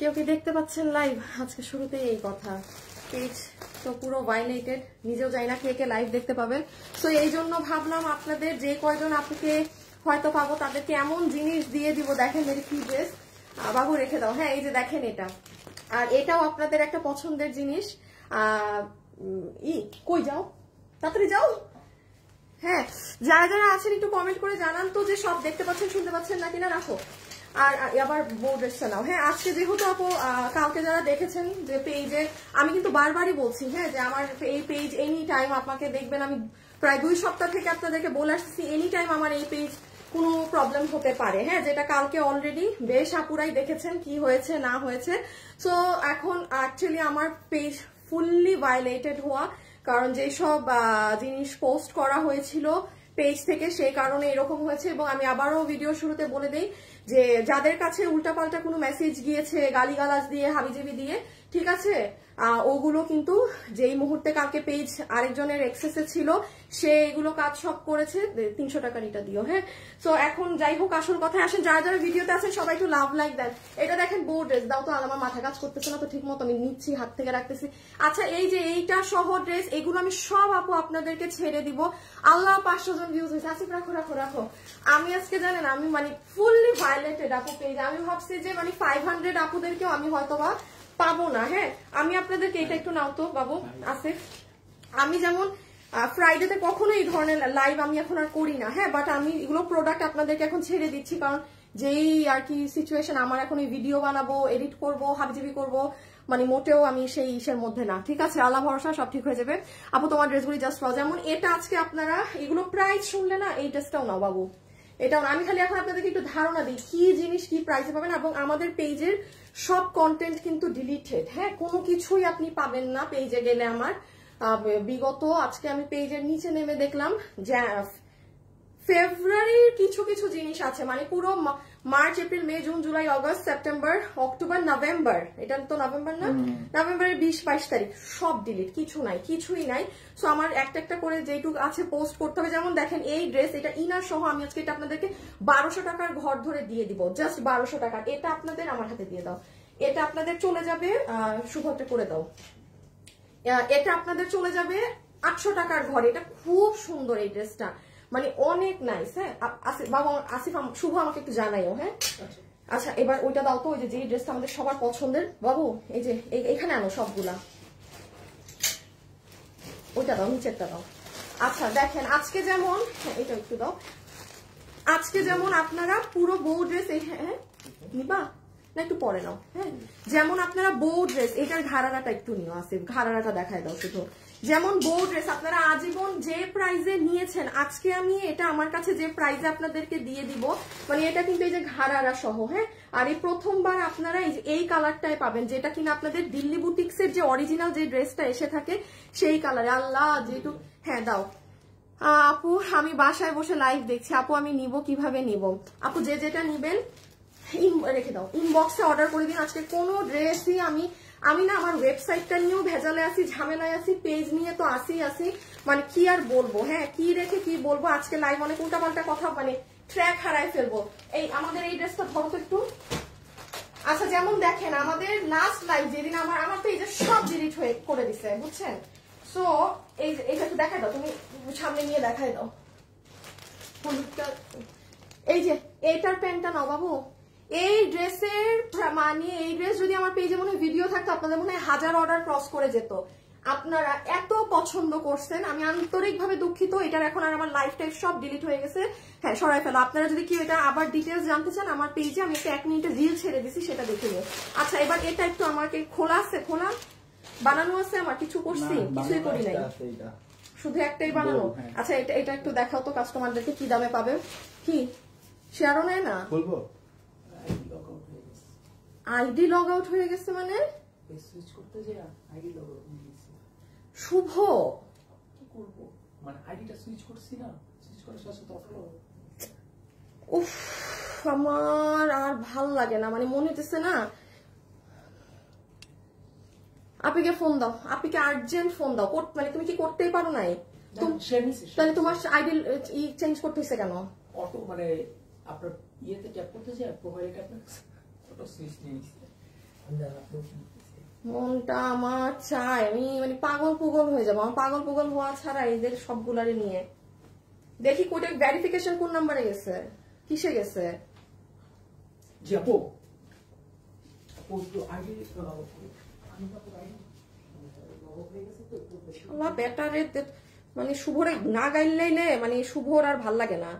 কেউ কি দেখতে পাচ্ছেন লাইভ? আজকে শুরুতেই এই কথা, পেজ তো পুরো ভাইলেটেড, নিজেও জানি না কে কে লাইভ দেখতে পাবেন। সো এই জন্য ভাবলাম আপনাদের যে কয়জন আপুকে হয়তো পাবো তাদেরকে এমন জিনিস দিয়ে দিব। দেখেন মেরি কি ড্রেস, বাবু রেখে দাও। হ্যাঁ এই যে দেখেন এটা, আর এটাও আপনাদের একটা পছন্দের জিনিস। কই যাও, তাড়াতাড়ি যাও। হ্যাঁ যারা যারা আছেন একটু কমেন্ট করে জানান তো যে সব দেখতে পাচ্ছেন শুনতে পাচ্ছেন নাকি না। রাখো আর আবার বউ ড্রেসটা নাও। হ্যাঁ আজকে যেহেতু আপু কালকে যারা দেখেছেন যে পেজে, আমি কিন্তু বারবারই বলছি হ্যাঁ যে আমার এই পেজ এনি টাইম আপনাকে দেখবেন, আমি প্রায় 2 সপ্তাহ থেকে আপনাদেরকে বলে আসছি এনি টাইম আমার এই পেজ কোনো প্রবলেম হতে পারে। হ্যাঁ যেটা কালকে অলরেডি বেশ আপুরাই দেখেছেন কি হয়েছে না হয়েছে। সো এখন অ্যাকচুয়ালি আমার পেজ ফুললি ভায়োলেটেড হওয়া, কারণ যেসব জিনিস পোস্ট করা হয়েছিল পেজ থেকে সেই কারণে এরকম হয়েছে। এবং আমি আবারও ভিডিও শুরুতে বলে দেই যে যাদের কাছে উল্টাপাল্টা কোনো মেসেজ গিয়েছে গালিগালাজ দিয়ে হাবিজাবি দিয়ে, ঠিক আছে, ওগুলো কিন্তু যেই মুহূর্তে কালকে পেজ আরেকজনের এক্সেসে ছিল সে এগুলো কাজ সব করেছে। 300 টাকার এটা দিও। হ্যাঁ সো এখন যাই হোক আসল কথায় আসেন, যারা যারা ভিডিওতে আছেন সবাই একটু লাভ লাইক দেন। এটা দেখেন বউ ড্রেস দাও তো, আমার মাথা কাজ করতেছে না তো ঠিক মতো, আমি নিচ্ছি হাত থেকে রাখতেছি। আচ্ছা এই যে এইটা সহ ড্রেস, এগুলো আমি সব আপু আপনাদেরকে ছেড়ে দিব। আল্লাহ 500 জন ভিউজ হয়েছে। আসিফ রাখো রাখো রাখো। আমি আজকে জানেন আমি মানে ফুললি ভায়োলেটেড আপু পেজ। আমি ভাবছি যে মানে 500 আপুদেরকেও আমি হয়তো বা পাবো না। হ্যাঁ আমি আপনাদেরকে এটা একটু নাও তো বাবু আসিফ। আমি যেমন ফ্রাইডেতে কখনো এই ধরনের লাইভ আমি এখন আর করি না। হ্যাঁ বাট আমি এগুলো প্রোডাক্ট আপনাদেরকে এখন ছেড়ে দিচ্ছি, কারণ যেই আর কি সিচুয়েশন আমার এখন এই ভিডিও বানাবো, এডিট করবো, হাবিজাবি করবো, মানে মোটেও আমি সেই ইসের মধ্যে না। ঠিক আছে আল্লাহ ভরসা সব ঠিক হয়ে যাবে আপু। তোমার ড্রেসগুলি জাস্ট পাও। যেমন এটা আজকে আপনারা এগুলো প্রাইস শুনলে না, এই ড্রেসটাও নাও বাবু, এটাও। আমি খালি এখন আপনাদেরকে একটু ধারণা দিই কি জিনিস কি প্রাইসে পাবেন। এবং আমাদের পেজের সব কন্টেন্ট কিন্তু ডিলিটেড। হ্যাঁ কোনো কিছুই আপনি পাবেন না পেজে গেলে আমার বিগত। আজকে আমি পেজের নিচে নেমে দেখলাম যে ফেব্রুয়ারির কিছু কিছু জিনিস আছে, মানে পুরো March April May June July August September October November, এটা তো নভেম্বর না, নভেম্বরের 20-22 তারিখ সব ডিলিট, কিছু নাই কিছুই নাই। সো আমার একটা একটা করে যেটুকু আছে পোস্ট করতে হবে। যেমন দেখেন এই ড্রেস, এটা ইনার সহ আমি আজকে এটা আপনাদেরকে 1200 টাকার ঘর ধরে দিয়ে দিব, জাস্ট 1200 টাকা। এটা আপনাদের আমার হাতে দিয়ে দাও, এটা আপনাদের চলে যাবে শুভতে করে দাও, এটা আপনাদের চলে যাবে 800 টাকার ঘরে। এটা খুব সুন্দর এই ড্রেসটা, মানে অনেক নাইস। হ্যাঁ বাবা আসিফ শুভ আমাকে একটু জানাইও। হ্যাঁ আচ্ছা এবার ওইটা দাও তো, ওই যে ড্রেসটা আমাদের সবার পছন্দের বাবু, এই যে এখানে আনো সবগুলা, ওইটা দাও নিচেরটা দাও। আচ্ছা দেখেন আজকে যেমন, এটা একটু দাও, আজকে যেমন আপনারা পুরো বউ ড্রেস, হ্যাঁ নিবা না একটু পরে নাও। হ্যাঁ যেমন আপনারা বউ ড্রেস, এটার ঘাড়ারাটা একটু নিও আসিফ, ঘাড়ারাটা দেখায় দাও শুধু। যেমন বউ ড্রেস আপনারা আজীবন যে প্রাইজে নিয়েছেন, আজকে আমি এটা আমার কাছে যে প্রাইজে আপনাদেরকে দিয়ে দিব, মানে এটা কিন্তু এই যে ঘাড়ারা সহ। হ্যাঁ আর এই প্রথমবার আপনারা এই কালারটাই পাবেন, যেটা কিনা আপনাদের দিল্লি বুটিক্সের যে অরিজিনাল যে ড্রেসটা এসে থাকে সেই কালারে। আল্লাহ যেহেতু, হ্যাঁ দাও আপু, আমি বাসায় বসে লাইভ দেখছি আপু, আমি নিব কিভাবে নিব আপু? যে যেটা নিবেন রেখে দাও, ইনবক্সে অর্ডার করে দিন। আজকে কোনো ড্রেসই আমি না আমার ওয়েবসাইটটা নিয়েও ভেজালে আসি, ঝামেলায় আসি, পেজ নিয়ে তো আসি, মানে কি আর বলবো। হ্যাঁ কি রেখে কি বলবো, আজকে লাইভ অনেক উল্টাপাল্টা কথা, মানে ট্র্যাক হারায় ফেলবো। এই আমাদের এই ড্রেসটা ধরো তো একটু। আচ্ছা যেমন দেখেন আমাদের লাস্ট লাইভ যেদিন আমার পেজে সব ডিলিট হয়ে করে দিছে বুঝছেন। সো এইটা একটু দেখাই দাও, তুমি সামনে নিয়ে দেখাই দাও। এই যে এইটার প্যান্টটা নাও বাবু। এই ড্রেসের মানে এই ড্রেস যদি আমার পেজে মনে হয় ভিডিও থাকতো আপনাদের মনে হয় 1000 অর্ডার ক্রস করে যেত। আপনারা এত পছন্দ করছেন, আমি আন্তরিকভাবে দুঃখিত। এটার এখন আর আমার লাইফ টাইপ সব ডিলিট হয়ে গেছে। হ্যাঁ সরাই ফেলো। আপনারা যদি কেউ এটা আবার ডিটেলস জানতে চান আমার পেজে আমি একটা 1 মিনিটের রিল ছেড়ে দিছি, সেটা দেখে নিও। আচ্ছা এবার এটা একটু আমাকে খোলা আছে, খোলা বানানো আছে, আমার কিছু করছি কিছুই করি নাই, শুধু একটাই বানানো। আচ্ছা এটা একটু দেখাও তো কাস্টমারদেরকে কি দামে পাবে। কি শেয়ারও নেয় না, বলবো আইডি লগ আউট হয়ে গেছে, মানে সুইচ করতে যে আইডি লগ আউট হয়ে গেছে। শুভ কি করব, মানে আইডিটা সুইচ করছি না, সুইচ করার সাথে তো অফ। উফ আমার আর ভাল লাগে না, মানে মনে হচ্ছে না। আপিকে ফোন দাও, আপিকে আর্জেন্ট ফোন দাও। মানে তুমি কি করতেই পারো নাই? তাহলে তোমার আইডি চেঞ্জ করতেছে কেন? অটো মানে আপনার ইয়েতে ট্যাপ করতে যায়, প্রোফাইলে ট্যাপ করতে অটো সুইচ নিয়ে নিছে। মনটা আমার চায় আমি মানে পাগল পুগল হয়ে যাবো। আমার পাগল পুগল হওয়া ছাড়া এদের সবগুলারে নিয়ে দেখি কোটা ভেরিফিকেশন কোন নাম্বারে গেছে, কিসে গেছে? ব্যাটারে মানে শুভরে না গাইলে মানে শুভর আর ভাল লাগে না।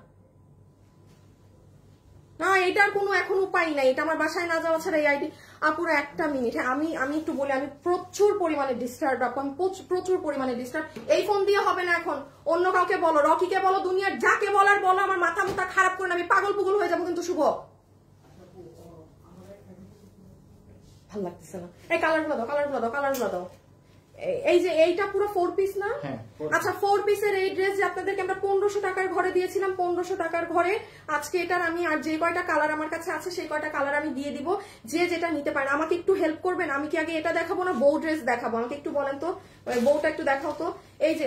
না এটার কোনো এখন উপায় নাই, এটা আমার বাসায় না যাওয়া ছাড়া এই আইডি। আপুরা একটা মিনিট, হ্যাঁ আমি একটু বলি, আমি প্রচুর পরিমাণে ডিস্টার্ব, আমি প্রচুর পরিমাণে ডিস্টার্ব। এই ফোন দিয়ে হবে না এখন, অন্য কাউকে বলো, রকিকে বলো, দুনিয়ার যাকে বলার বলো, আমার মাথা মুথা খারাপ করে না, আমি পাগল পুগল হয়ে যাবো কিন্তু শুভ। ভাল লাগতেছে না, এই কালারগুলো দাও, কালারগুলো দাও, কালারগুলো দাও। এই যে এইটা পুরো 4 পিস না? আচ্ছা 4 পিসের এই ড্রেস যে আপনাদেরকে আমরা 1500 টাকার ঘরে দিয়েছিলাম, 1500 টাকার ঘরে আজকে এটার আমি আর যে কয়টা কালার আমার কাছে আছে সেই কয়টা কালার আমি দিয়ে দিব। যে যেটা নিতে পারেন আমাকে একটু হেল্প করবেন। আমি কি আগে এটা দেখাবো না বউ ড্রেস দেখাবো? আমাকে একটু বলেন তো, বউটা একটু দেখাও তো। এই যে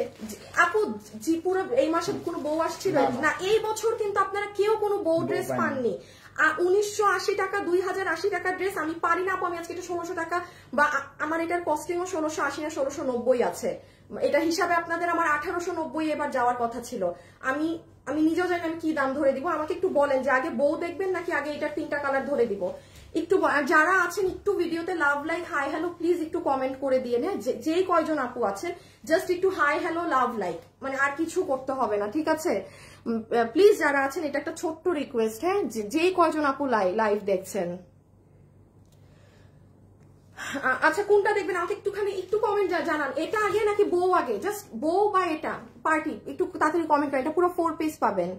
আপু জি পুরো এই মাসে কোনো বউ আসছিল না, এই বছর কিন্তু আপনারা কেউ কোনো বউ ড্রেস পাননি। 1980 টাকা 2080 টাকার ড্রেস আমি পারি না আপু, আমি আজকে এটা 1600 টাকা, বা আমার এটার কস্টিংও 1680 না 1690 আছে। এটা হিসাবে আপনাদের আমার 1890 এবার যাওয়ার কথা ছিল। আমি নিজেও জানি আমি কি দাম ধরে দিব। আমাকে একটু বলেন যে আগে বউ দেখবেন নাকি আগে এটার 3টা কালার ধরে দিব। একটু যারা আছেন একটু ভিডিওতে love like hi hello please একটু কমেন্ট করে দিয়ে, হ্যাঁ যেই কয়জন আপু আছেন জাস্ট একটু হাই হ্যালো লাভ লাইক, মানে আর কিছু করতে হবে না, ঠিক আছে? প্লিজ যারা আছেন এটা একটা ছোট্ট রিকোয়েস্ট, হ্যাঁ যেই কয়জন আপু লাইভ দেখছেন। আচ্ছা কোনটা দেখবেন আমাকে একটুখানি একটু কমেন্ট জানান, এটা আগে নাকি বউ আগে? জাস্ট বউ বা এটা পার্টি একটু তাড়াতাড়ি কমেন্ট করেন। এটা পুরো 4 পিস পাবেন।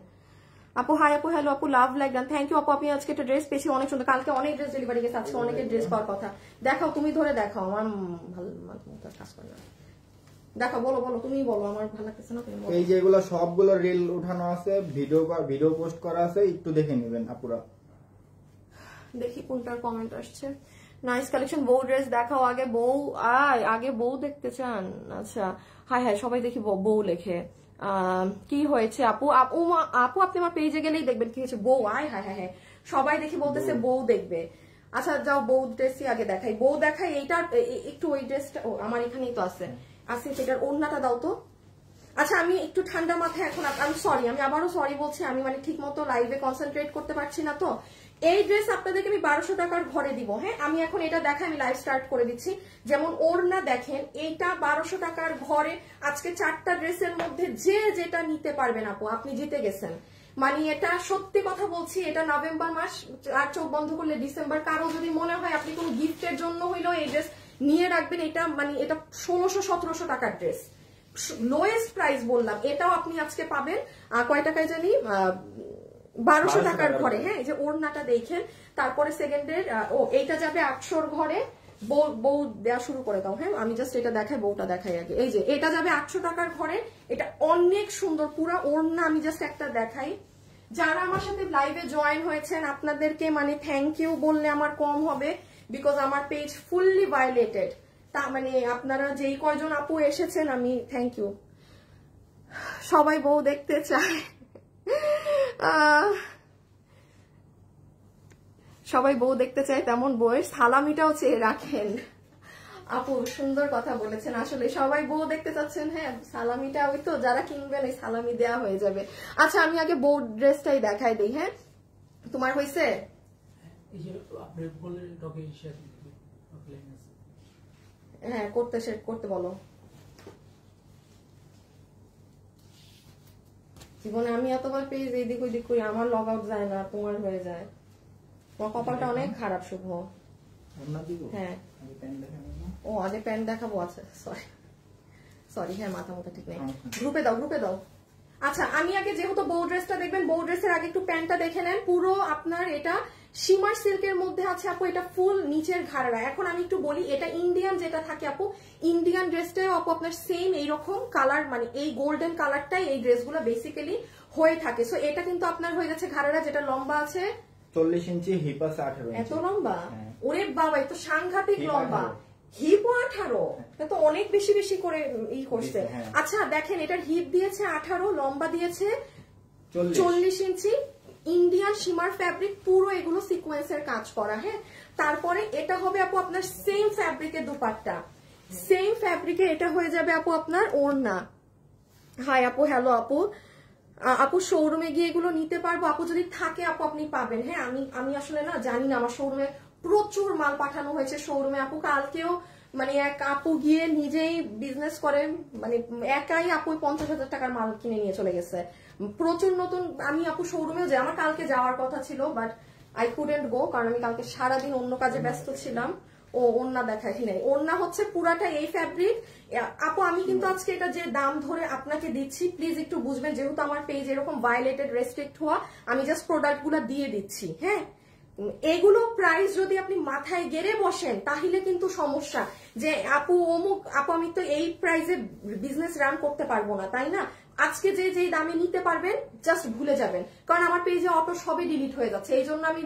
আপু হাই আপু হ্যালো আপু love like done, thank you আপু। আপনি আজকে একটা ড্রেস পেয়েছি অনেক সুন্দর, কালকে অনেক ড্রেস ডেলিভারি গেছে, আজকে অনেকের ড্রেস পাওয়ার কথা। দেখাও তুমি ধরে দেখাও, আমার ভালো কাজ করে না। দেখো বলো বলো তুমি বলো, আমার ভালো লাগতেছে না তুমি বলো। এই যে এগুলো সবগুলো রিল উঠানো আছে, ভিডিও পোস্ট করা আছে, একটু দেখে নেবেন আপুরা। দেখি কোনটার কমেন্ট আসছে। নাইস কালেকশন, বউ ড্রেস দেখাও আগে, বউ আগে বউ দেখতে চান? আচ্ছা হাই হাই সবাই দেখি বউ লেখে। কি হয়েছে আপু? আপু আপনি আমার পেজে গেলেই দেখবেন কি হয়েছে। বউ হাই হাই হাই সবাই দেখি বলতেছে বউ দেখবে। আচ্ছা যাও বউ ড্রেসই আগে দেখাই, বউ দেখাই। এইটার একটু ওই ড্রেসটা আমার এখানেই তো আছে, সেটার ওড়নাটা দাও তো। আচ্ছা আমি একটু ঠান্ডা মাথায় এখন, আমি সরি, আমি আবারও সরি বলছি, আমি মানে ঠিক মতো লাইভে কনসেন্ট্রেট করতে পারছি না তো। এই ড্রেস আপনাদেরকে আমি 1200 টাকার ঘরে দিব, হ্যাঁ আমি এখন এটা দেখাই, আমি লাইভ স্টার্ট করে দিচ্ছি। যেমন ওড়না দেখেন, এইটা 1200 টাকার ঘরে আজকে 4টা ড্রেসের মধ্যে যে যেটা নিতে পারবেন আপু আপনি জিতে গেছেন। মানে এটা সত্যি কথা বলছি, এটা নভেম্বর মাস আর চোখ বন্ধ করলে ডিসেম্বর। কারো যদি মনে হয় আপনি কোনো গিফটের জন্য হইলো এই ড্রেস নিয়ে রাখবেন, এটা মানে এটা 1600-1700 টাকার ড্রেস, লোয়েস্ট প্রাইস বললাম। এটাও আপনি আজকে পাবেন কয় টাকায় জানি, 1200 টাকার ঘরে। হ্যাঁ এই যে ওড়নাটা দেখেন, তারপরে সেকেন্ডের এইটা যাবে 800 ঘরে। বউ দেওয়া শুরু করে দাও, হ্যাঁ আমি জাস্ট এটা দেখাই, বউটা দেখাই আগে। এই যে এটা যাবে 800 টাকার ঘরে, এটা অনেক সুন্দর পুরা ওড়না। আমি জাস্ট একটা দেখাই। যারা আমার সাথে লাইভে জয়েন হয়েছেন আপনাদেরকে মানে থ্যাংক ইউ বললে আমার কম হবে, বিকজ আমার পেজ ফুললি ভায়োলেটেড। তা মানে আপনারা যেই কয়জন আপু এসেছেন আমি থ্যাংক ইউ। সবাই বউ দেখতে চায়, সবাই বউ দেখতে চায়, তেমন বউয়ের সালামিটাও চেয়ে রাখেন। আপু সুন্দর কথা বলেছেন, আসলে সবাই বউ দেখতে চাচ্ছেন। হ্যাঁ সালামিটা ওই তো যারা কিনবেন ওই সালামি দেয়া হয়ে যাবে। আচ্ছা আমি আগে বউ ড্রেসটাই দেখাই দিই। হ্যাঁ তোমার হয়েছে? হ্যাঁ করতে বলো। জীবনে আমি এতবার পেজ এইদিক ওইদিক করি, আমার লগ আউট যায় না, তোমার হয়ে যায়। তোমার কপালটা অনেক খারাপ শুভ। হ্যাঁ ও আগে প্যান্ট দেখাবো। আচ্ছা সরি হ্যাঁ মাথা ঠিক নেই। গ্রুপে দাও। আচ্ছা আমি আগে যেহেতু বউ ড্রেসটা দেখবেন, বউ ড্রেসের আগে একটু প্যান্টটা দেখে নেন। পুরো আপনার এটা শিমার সিল্কের মধ্যে আছে আপু, এটা ফুল নিচের ঘাড়া। এখন আমি একটু বলি, এটা ইন্ডিয়ান যেটা থাকে আপু, ইন্ডিয়ান ড্রেসটাও আপু আপনার সেম এইরকম কালার, মানে এই গোল্ডেন কালারটাই এই ড্রেসগুলো বেসিক্যালি হয়ে থাকে। সো এটা কিন্তু আপনার হয়ে যাচ্ছে ঘাড়া, যেটা লম্বা আছে 40 ইঞ্চি, হিপ আছে 18 ইঞ্চি। এত লম্বা? ওরে বাবা এত সাংঘাতিক লম্বা। হিপ 18, এটা তো অনেক বেশি করে ই করছে। আচ্ছা দেখেন এটার হিপ দিয়েছে 18, লম্বা দিয়েছে 40 ইঞ্চি, ইন্ডিয়ান শিমার ফ্যাব্রিক, পুরো এগুলো সিকোয়েন্সের কাজ করা। হ্যাঁ, তারপরে এটা হবে আপু আপনার সেম ফ্যাব্রিকের দুপাট্টা, সেম ফ্যাব্রিকে এটা হয়ে যাবে আপু আপনার ওড়না। হাই আপু, হ্যালো আপু। আপু শোরুমে গিয়ে এগুলো নিতে পারবো? আপু যদি থাকে আপু আপনি পাবেন। হ্যাঁ, আমি আসলে না জানি না, আমার শোরুমে প্রচুর মাল পাঠানো হয়েছে শোরুমে আপু। কালকেও মানে এক আপু গিয়ে নিজেই বিজনেস করেন, মানে একাই আপু 50,000 টাকার মাল কিনে নিয়ে চলে গেছে। প্রচুর নতুন। আমি আপু শোরুমেও যাই, আমার কালকে যাওয়ার কথা ছিল, বাট আই কুডেন্ট গো, কারণ আমি কালকে সারাদিন অন্য কাজে ব্যস্ত ছিলাম। ও ওড়না দেখাই নাই, ওড়না হচ্ছে পুরাটা এই ফ্যাব্রিক। আপু আমি কিন্তু আজকে এটা যে দাম ধরে আপনাকে দিচ্ছি, প্লিজ একটু বুঝবেন, যেহেতু আমার পেজ এরকম ভায়োলেটেড রেস্ট্রিক্ট হওয়া, আমি জাস্ট প্রোডাক্ট গুলো দিয়ে দিচ্ছি। হ্যাঁ, এগুলো প্রাইস যদি আপনি মাথায় গেড়ে বসেন তাহলে কিন্তু সমস্যা, যে আপু অমুক, আপু আমি তো এই প্রাইসে বিজনেস রান করতে পারবো না, তাই না? আজকে যে দামে নিতে পারবেন জাস্ট ভুলে যাবেন, কারণ আমার পেজে অটো সবই ডিলিট হয়ে যাচ্ছে। এই জন্য আমি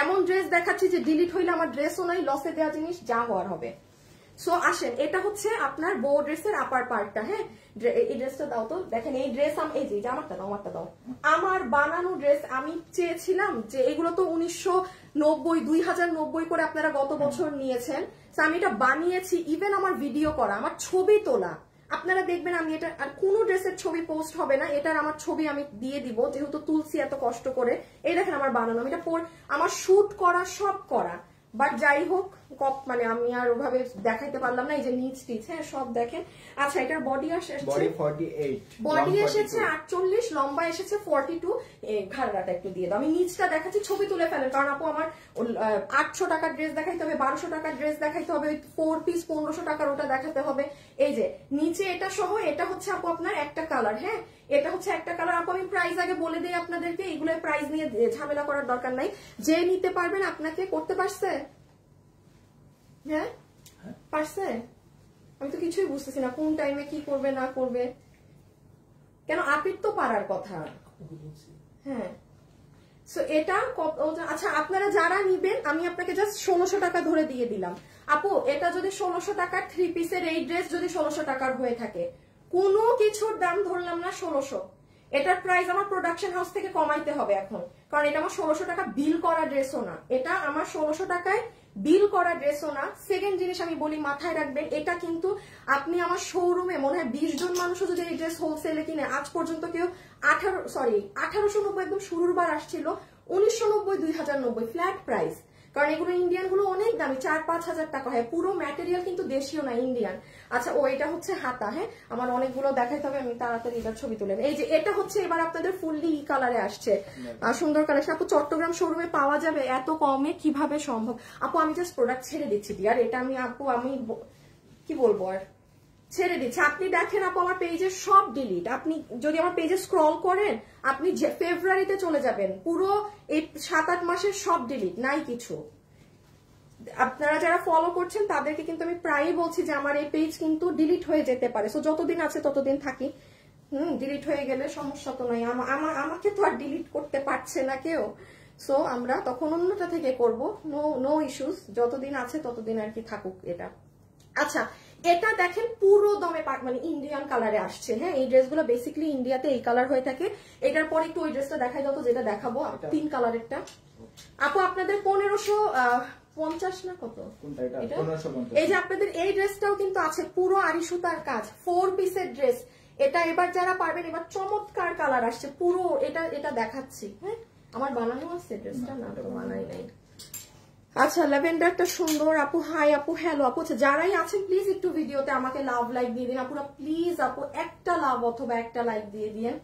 এমন ড্রেস দেখাচ্ছি যে ডিলিট হইলে আমার ড্রেসও নাই, লসে দেওয়া জিনিস যা হওয়ার হবে। সো আসেন, এটা হচ্ছে আপনার বউ ড্রেসের আপার পার্টটা। হ্যাঁ, এই ড্রেসটা দাও তো। দেখেন এই ড্রেস এই যে আমারটা দাও, আমারটা দাও। আমার বানানো ড্রেস, আমি চেয়েছিলাম যে এগুলো তো 1990 2090 করে আপনারা গত বছর নিয়েছেন, আমি এটা বানিয়েছি, ইভেন আমার ভিডিও করা, আমার ছবি তোলা। আপনারা দেখবেন আমি এটা আর কোনো ড্রেসের ছবি পোস্ট হবে না, এটার আমার ছবি আমি দিয়ে দিব, যেহেতু তুলসি এত কষ্ট করে। এই দেখেন আমার বানানো, আমি এটা আমার শুট করা, সব করা। বাট যাই হোক, মানে আমি আর ওভাবে দেখাইতে পারলাম না। এই যে নিচ টিচ, হ্যাঁ সব দেখেন। আচ্ছা, এটার বডি বডি এসেছে 48, লম্বা এসেছে 42। ঘাড়াটা একটু দিয়ে দাও, আমি নিচটা দেখাচ্ছি, ছবি তুলে ফেলেন, কারণ আপু আমার 800 টাকার ড্রেস দেখাইতে হবে, 1200 টাকার ড্রেস দেখাইতে হবে, 4 পিস 1500 টাকার ওটা দেখাতে হবে। এই যে নিচে এটা সহ, এটা হচ্ছে আপু আপনার একটা কালার। হ্যাঁ, এটা হচ্ছে একটা কালার। আপু আমি প্রাইস আগে বলে দিই আপনাদেরকে, এগুলো প্রাইস নিয়ে ঝামেলা করার দরকার নাই, যে নিতে পারবেন আপনাকে করতে পারছে। হ্যাঁ পারছে, আমি তো কিছুই বুঝতেছি না কোন টাইমে কি করবে না করবে, কেন আপির তো পারার কথা। হ্যাঁ, সো এটা আচ্ছা, আপনারা যারা নিবেন আমি আপনাকে জাস্ট 1600 টাকা ধরে দিয়ে দিলাম। আপু এটা যদি 1600 টাকার 3 পিসের এই ড্রেস যদি 1600 টাকার হয়ে থাকে, কোনো কিছুর দাম ধরলাম না 1600, এটার প্রাইস আমার প্রোডাকশন হাউস থেকে কমাইতে হবে এখন, কারণ এটা আমার 1600 টাকা বিল করা ড্রেসও না, এটা আমার 1600 টাকায় বিল করা ড্রেসও না। সেকেন্ড জিনিস আমি বলি, মাথায় রাখবেন, এটা কিন্তু আপনি আমার শোরুমে মনে হয় 20 জন মানুষও যদি এই ড্রেস হোলসেলে কিনে, আজ পর্যন্ত কেউ 1890 একদম শুরুর বার আসছিল, 1990 2090 ফ্ল্যাট প্রাইস, কারণ এগুলো ইন্ডিয়ান গুলো অনেক দামি, 4-5 হাজার টাকা হয়। পুরো ম্যাটেরিয়াল কিন্তু দেশীয় না, ইন্ডিয়ান। আচ্ছা, ও এটা হচ্ছে হাতা। হ্যাঁ, আমার অনেকগুলো দেখাইতে হবে, আমি তাড়াতাড়ি এটার ছবি তুলেন। এই যে এটা হচ্ছে এবার আপনাদের ফুললি ই কালারে আসছে, সুন্দর কালার। আপু চট্টগ্রাম শোরুমে পাওয়া যাবে এত কমে, কিভাবে সম্ভব? আপু আমি জাস্ট প্রোডাক্ট ছেড়ে দিচ্ছি ডিয়ার, এটা আমি আপু আমি কি বলবো আর, ছেড়ে দিচ্ছি। আপনি দেখেন আপু আমার পেজে সব ডিলিট, আপনি যদি আমার পেজে স্ক্রল করেন আপনি ফেব্রুয়ারিতে চলে যাবেন, পুরো এই 7-8 মাসের সব ডিলিট, নাই কিছু। আপনারা যারা ফলো করছেন তাদেরকে কিন্তু আমি প্রায়ই বলছি যে আমার এই পেজ কিন্তু ডিলিট হয়ে যেতে পারে, সো যতদিন আছে ততদিন থাকি। ডিলিট হয়ে গেলে সমস্যা তো নাই, আমাকে তো আর ডিলিট করতে পারছে না কেউ, সো আমরা তখন অন্যটা থেকে করব, নো ইস্যুস, যতদিন আছে ততদিন আর কি থাকুক এটা। আচ্ছা, এটা দেখেন পুরো দমে মানে ইন্ডিয়ান কালারে আসছে। হ্যাঁ, এই ড্রেসগুলো বেসিক্যালি ইন্ডিয়াতে এই কালার হয়ে থাকে। এটার পরে একটু ওই ড্রেসটা দেখাই দাও তো, যেটা দেখাবো 3 কালারেরটা। আপু আপনাদের 1550 না কত? এই যে আপনাদের এই ড্রেসটাও কিন্তু আছে, পুরো আড়ি সুতার কাজ, 4 পিসের ড্রেস। এটা এবার যারা পারবেন, এবার চমৎকার কালার আসছে পুরো, এটা দেখাচ্ছি। হ্যাঁ, আমার বানানো আছে ড্রেসটা, না তো বানাই নাই। আচ্ছা, ল্যাভেন্ডারটা সুন্দর। আপু হাই, আপু হ্যালো। আপু যারাই আছেন প্লিজ একটু ভিডিওতে আমাকে লাভ লাইক দিয়ে দিন আপুরা, প্লিজ আপু একটা লাভ অথবা একটা লাইক দিয়ে দিন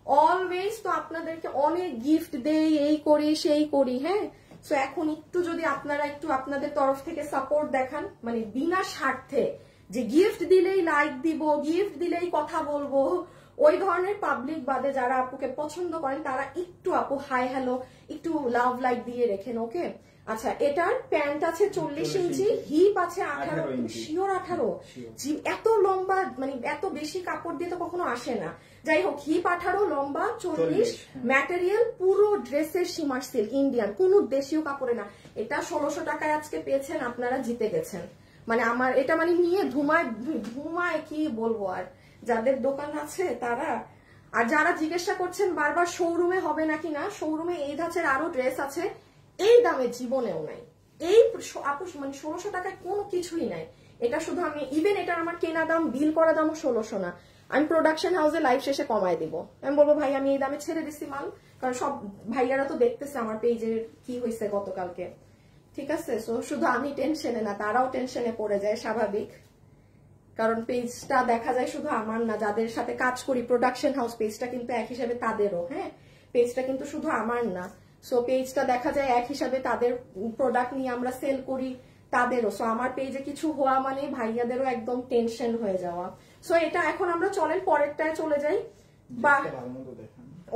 অলওয়েজ। তো আপনাদেরকে অনেক গিফট দেই, এই করি সেই করি। হ্যাঁ, সো এখন একটু যদি আপনারা একটু আপনাদের তরফ থেকে সাপোর্ট দেখান, মানে বিনা স্বার্থে, যে গিফট দিলেই লাইক দিব, গিফট দিলেই কথা বলবো, ওই ধরনের পাবলিক বাদে যারা আপুকে পছন্দ করেন তারা একটু আপু হাই হ্যালো একটু লাভ লাইক দিয়ে রেখেন, ওকে? আচ্ছা, এটার প্যান্ট আছে 40 ইঞ্চি, হিপ আছে 18, শিওর 18, এত লম্বা মানে এত বেশি কাপড় দিয়ে তো কখনো আসে না। যাই হোক, হিপ 18, লম্বা 40, ম্যাটেরিয়াল পুরো ড্রেসের সীমার সিল্ক, ইন্ডিয়ান, কোন দেশীয় কাপড়ে না। এটা 1600 টাকায় আজকে পেয়েছেন, আপনারা জিতে গেছেন। মানে আমার এটা মানে নিয়ে ধুমায় কি বলবো আর, যাদের দোকান আছে তারা আর যারা জিজ্ঞাসা করছেন বারবার শোরুমে হবে নাকি না, শোরুমে এই ধাঁচের আরো ড্রেস আছে, এই দামে জীবনেও নাই। এই আপু মানে 1600 টাকায় কোনো কিছুই নাই। এটা শুধু আমি ইভেন এটার আমার কেনা দাম বিল করা দামও 1600 না। আমি প্রোডাকশন হাউসে লাইভ শেষে কমায় দিব, আমি বলবো ভাই আমি এই দামে ছেড়ে দিছি মাল, কারণ সব ভাইয়ারা তো দেখতেছে আমার পেজের কি হয়েছে গতকালকে, ঠিক আছে? সো শুধু আমি টেনশনে না, তারাও টেনশনে পড়ে যায়, স্বাভাবিক। কারণ পেজটা দেখা যায় শুধু আমার না, যাদের সাথে কাজ করি প্রোডাকশন হাউস পেজটা কিন্তু এক হিসাবে তাদেরও, হ্যাঁ পেজটা কিন্তু শুধু আমার না। সো পেজটা দেখা যায় এক হিসাবে তাদের প্রোডাক্ট নিয়ে আমরা সেল করি তাদেরও। সো আমার পেজে কিছু হওয়া মানে ভাইয়াদেরও একদম টেনশন হয়ে যাওয়া। সো এটা এখন আমরা চলেন পরেরটায় চলে যাই। বা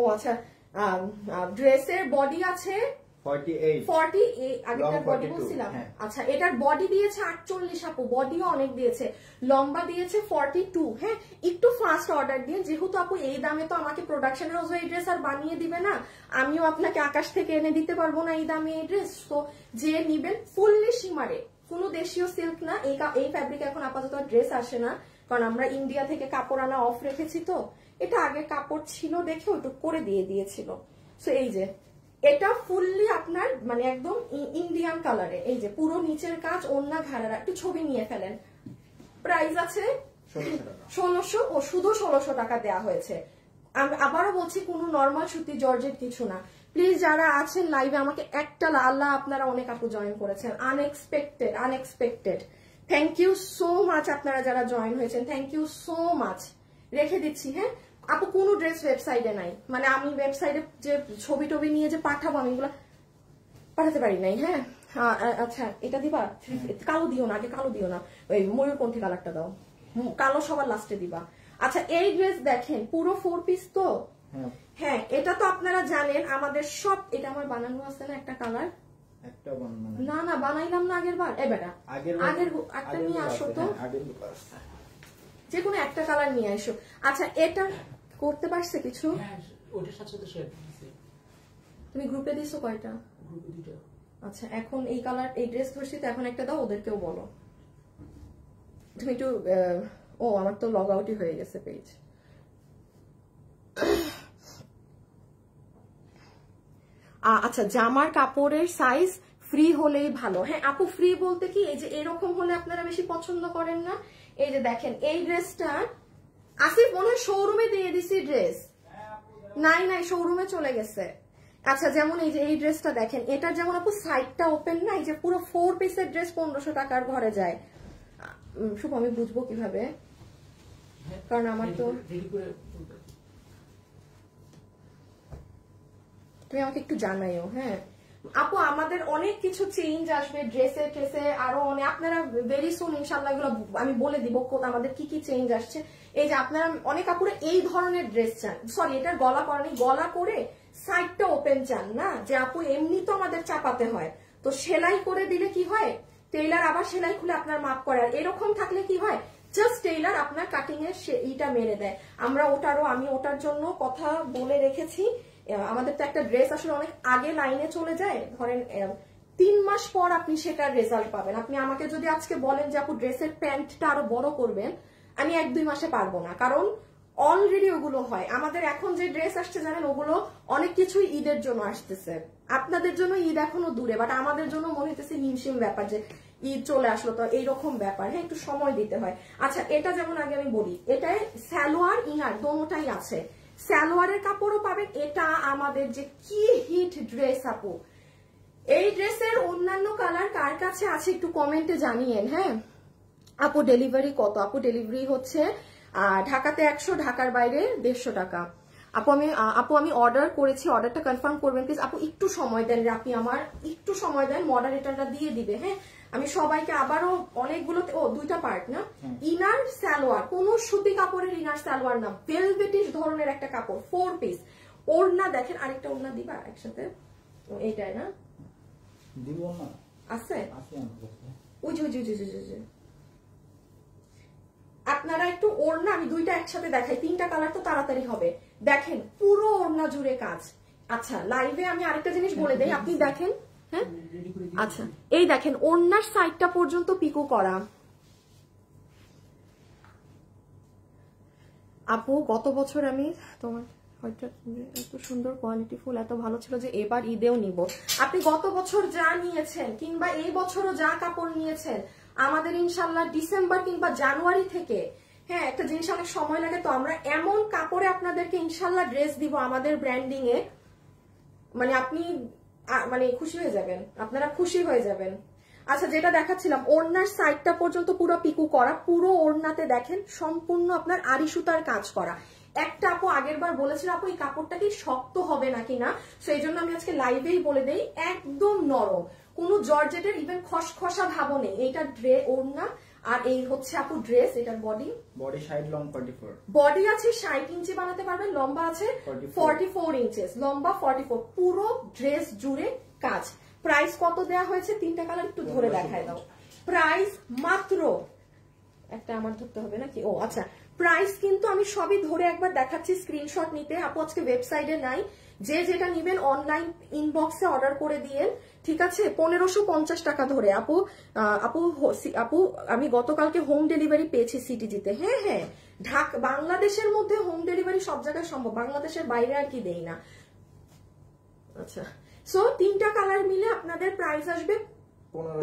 ও আচ্ছা, ড্রেসের বডি আছে 48, আগেরটা বডি বলছিলাম। আচ্ছা এটার বডি দিয়েছে 48 আপু, বডিও অনেক দিয়েছে, লম্বা দিয়েছে 42। হ্যাঁ একটু ফাস্ট অর্ডার দিয়ে, যেহেতু আপু এই দামে তো আমাকে প্রোডাকশন হাউস এই ড্রেস আর বানিয়ে দিবে না, আমিও আপনাকে আকাশ থেকে এনে দিতে পারবো না এই দামে এই ড্রেস। তো যে নিবেন ফুললি শিমারে, কোনো দেশীয় সিল্ক না, এই ফ্যাব্রিক এখন আপাতত ড্রেস আসে না, কারণ আমরা ইন্ডিয়া থেকে কাপড় আনা অফ রেখেছি। তো এটা আগে কাপড় ছিল দেখে ওইটু করে দিয়েছিল। সো এই যে এটা ফুললি আপনার মানে একদম ইন্ডিয়ান কালারে, এই যে পুরো নিচের কাজ, ওড়না ঘাড়ারা, একটু ছবি নিয়ে ফেলেন। প্রাইস আছে 1600 ও শুধু 1600 টাকা দেওয়া হয়েছে। আমি আবারও বলছি কোনো নর্মাল সুতি জর্জেট কিছু না। প্লিজ যারা আছেন লাইভে আমাকে একটা আল্লাহ, আপনারা অনেক আপু জয়েন করেছেন, unexpected. Thank you so much আপনারা যারা জয়েন হয়েছেন, থ্যাংক ইউ সো মাচ। রেখে দিচ্ছি। হ্যাঁ আপু কোনো ড্রেস ওয়েবসাইটে নাই, মানে আমি ওয়েবসাইটে যে ছবি টবি নিয়ে যে পাঠাবো আমি এগুলো পাঠাতে পারি নাই। হ্যাঁ আচ্ছা এটা দিবা, কালো দিও না, আগে কালো দিও না, ওই ময়ূরপন্থী কালারটা দাও, কালো সবার লাস্টে দিবা। আচ্ছা এই ড্রেস দেখেন পুরো 4 পিস তো, হ্যাঁ এটা তো আপনারা জানেন আমাদের সব, এটা আমার বানানো আছে না একটা কালার, না বানাইলাম না আগের বার, আগের একটা নিয়ে আসো তো, যে কোনো একটা কালার নিয়ে আসো। আচ্ছা এটা করতে পারছে কিছু, তুমি গ্রুপে দিছো কয়টা? আচ্ছা এখন এই কালার এই ড্রেস ধরছি তো, এখন একটা দাও, ওদেরকেও বলো তুমি একটু। ও আমার তো লগ আউটই হয়ে গেছে পেজ। আচ্ছা জামার কাপড়ের সাইজ ফ্রি হলেই ভালো। হ্যাঁ আপু ফ্রি বলতে কি, এই যে এরকম হলে আপনারা বেশি পছন্দ করেন না। এই যে দেখেন এই ড্রেসটা আসিফ মনে হয় শোরুমে দিয়ে দিছি ড্রেস, নাই শোরুমে চলে গেছে। আচ্ছা যেমন এই যে এই ড্রেসটা দেখেন, এটা যেমন আপু সাইডটা ওপেন না, এই যে পুরো 4 পিসের ড্রেস 1500 টাকার ঘরে যায়। শুভ আমি বুঝবো কিভাবে, কারণ আমার তো, তুমি আমাকে একটু জানাইও। হ্যাঁ আপু আমাদের অনেক কিছু চেঞ্জ আসবে ড্রেসে ট্রেসে, আরো অনেক, আপনারা ভেরি সুন ইনশাল্লাহ এগুলো আমি বলে দিব আমাদের কি কি চেঞ্জ আসছে। এই যে আপনারা অনেক আপুরে এই ধরনের ড্রেস চান, সরি এটার গলা করা নেই, গলা করে সাইডটা ওপেন চান না, যে আপু এমনি তো আমাদের চাপাতে হয়, তো সেলাই করে দিলে কি হয়, টেইলার আবার সেলাই খুলে আপনার মাপ করে, আর এরকম থাকলে কি হয় জাস্ট টেইলার আপনার কাটিং এর ইটা মেরে দেয়। আমরা আমি ওটার জন্য কথা বলে রেখেছি। আমাদের তো একটা ড্রেস আসলে অনেক আগে লাইনে চলে যায়, ধরেন 3 মাস পর আপনি সেটার রেজাল্ট পাবেন। আপনি আমাকে যদি আজকে বলেন যে আপু ড্রেসের প্যান্টটা আরো বড় করবেন, আমি 1-2 মাসে পারবো না, কারণ অলরেডি ওগুলো হয়। আমাদের এখন যে ড্রেস আসছে জানেন, ওগুলো অনেক কিছুই ঈদের জন্য আসতেছে। আপনাদের জন্য ঈদ এখনো দূরে, বাট আমাদের জন্য মনে হইতেছে হিমশিম ব্যাপার যে ঈদ চলে আসলো, তো এইরকম ব্যাপার। হ্যাঁ একটু সময় দিতে হয়। আচ্ছা এটা যেমন আগে আমি বলি, এটাই সালোয়ার ইনার দোনোটাই আছে, সালোয়ারের কাপড়ও পাবেন। এটা আমাদের যে কি হিট ড্রেস আপু, এই ড্রেসের অন্যান্য কালার কার কাছে আছে একটু কমেন্টে জানিয়েন। হ্যাঁ আপু ডেলিভারি কত? আপু ডেলিভারি হচ্ছে ঢাকাতে 100, ঢাকার বাইরে 150 টাকা। আপু আমি অর্ডার করেছি, অর্ডারটা কনফার্ম করবেন প্লিজ। আপু একটু সময় দেন, আপনি আমার একটু সময় দেন, মডারেটরটা দিয়ে দিবে। হ্যাঁ আমি সবাইকে আবারও অনেকগুলো, 2টা পার্ট না, ইনার সালোয়ার, কোন সুতি কাপড়ের ইনার সালোয়ার না, ভেলভেটিশ ধরনের একটা কাপড় 4 পিস। ওড়না দেখেন, আরেকটা ওড়না দিবা একসাথে, এইটাই না দিব না আছে, ওই যে আপনারা একটু ওড়না, আমি 2টা একসাথে দেখাই, 3টা কালার তো তাড়াতাড়ি হবে। দেখেন পুরো ওড়না জুড়ে কাজ। আচ্ছা লাইভে আমি আরেকটা জিনিস বলে দেই, আপনি দেখেন। হ্যাঁ আচ্ছা এই দেখেন ওড়নার সাইডটা পর্যন্ত পিকো করা। আপু গত বছর আমি তোমার হয়তো এত সুন্দর কোয়ালিটি ফুল এত ভালো ছিল যে এবার ঈদেও নিব। আপনি গত বছর যা নিয়েছেন কিংবা এই বছরও যা কাপড় নিয়েছেন আমাদের ইনশাল্লাহ ডিসেম্বর কিংবা জানুয়ারি থেকে, হ্যাঁ একটা জিনিস অনেক সময় লাগে, তো আমরা এমন কাপড়ে আপনাদেরকে ইনশাল্লাহ ড্রেস দিব আমাদের ব্র্যান্ডিং এ, মানে আপনি মানে খুশি হয়ে যাবেন, আপনারা খুশি হয়ে যাবেন। আচ্ছা যেটা দেখাচ্ছিলাম ওড়নার সাইডটা পর্যন্ত পুরো পিকু করা, পুরো ওড়নাতে দেখেন সম্পূর্ণ আপনার আড়ি সুতার কাজ করা। একটা আপু আগের বার বলেছিল আপু এই কাপড়টা কি শক্ত হবে নাকি না, সেই জন্য আমি আজকে লাইভেই বলে দেই একদম নরম, কোনো জর্জেটের ইভেন খসখসা ভাবও নেই। এইটা ওড়না আর এই হচ্ছে আপু ড্রেস, এটার বডি সাইড লং 44, বডি আছে 60 ইঞ্চি বানাতে পারবেন, লম্বা আছে 44 ইঞ্চেস, লম্বা 44, পুরো ড্রেস জুড়ে কাজ। প্রাইস কত দেয়া হয়েছে, 3টা কালার একটু ধরে দেখায় দাও। প্রাইস মাত্র একটা আমার ধরতে হবে নাকি, ও আচ্ছা প্রাইস কিন্তু আমি সবই ধরে একবার দেখাচ্ছি, স্ক্রিনশট নিতে। আপু আজকে ওয়েবসাইটে নাই, যে যেটা নিবেন অনলাইন ইনবক্সে অর্ডার করে দিয়েন, ঠিক আছে। 1550 টাকা ধরে আপু আপু আপু আমি গতকালকে হোম ডেলিভারি পেয়েছি সিটিজিতে, হ্যাঁ হ্যাঁ বাংলাদেশের মধ্যে হোম ডেলিভারি সব জায়গায় সম্ভব, বাংলাদেশের বাইরে আর কি দেই না। আচ্ছা সো 3টা কালার মিলে আপনাদের প্রাইস আসবে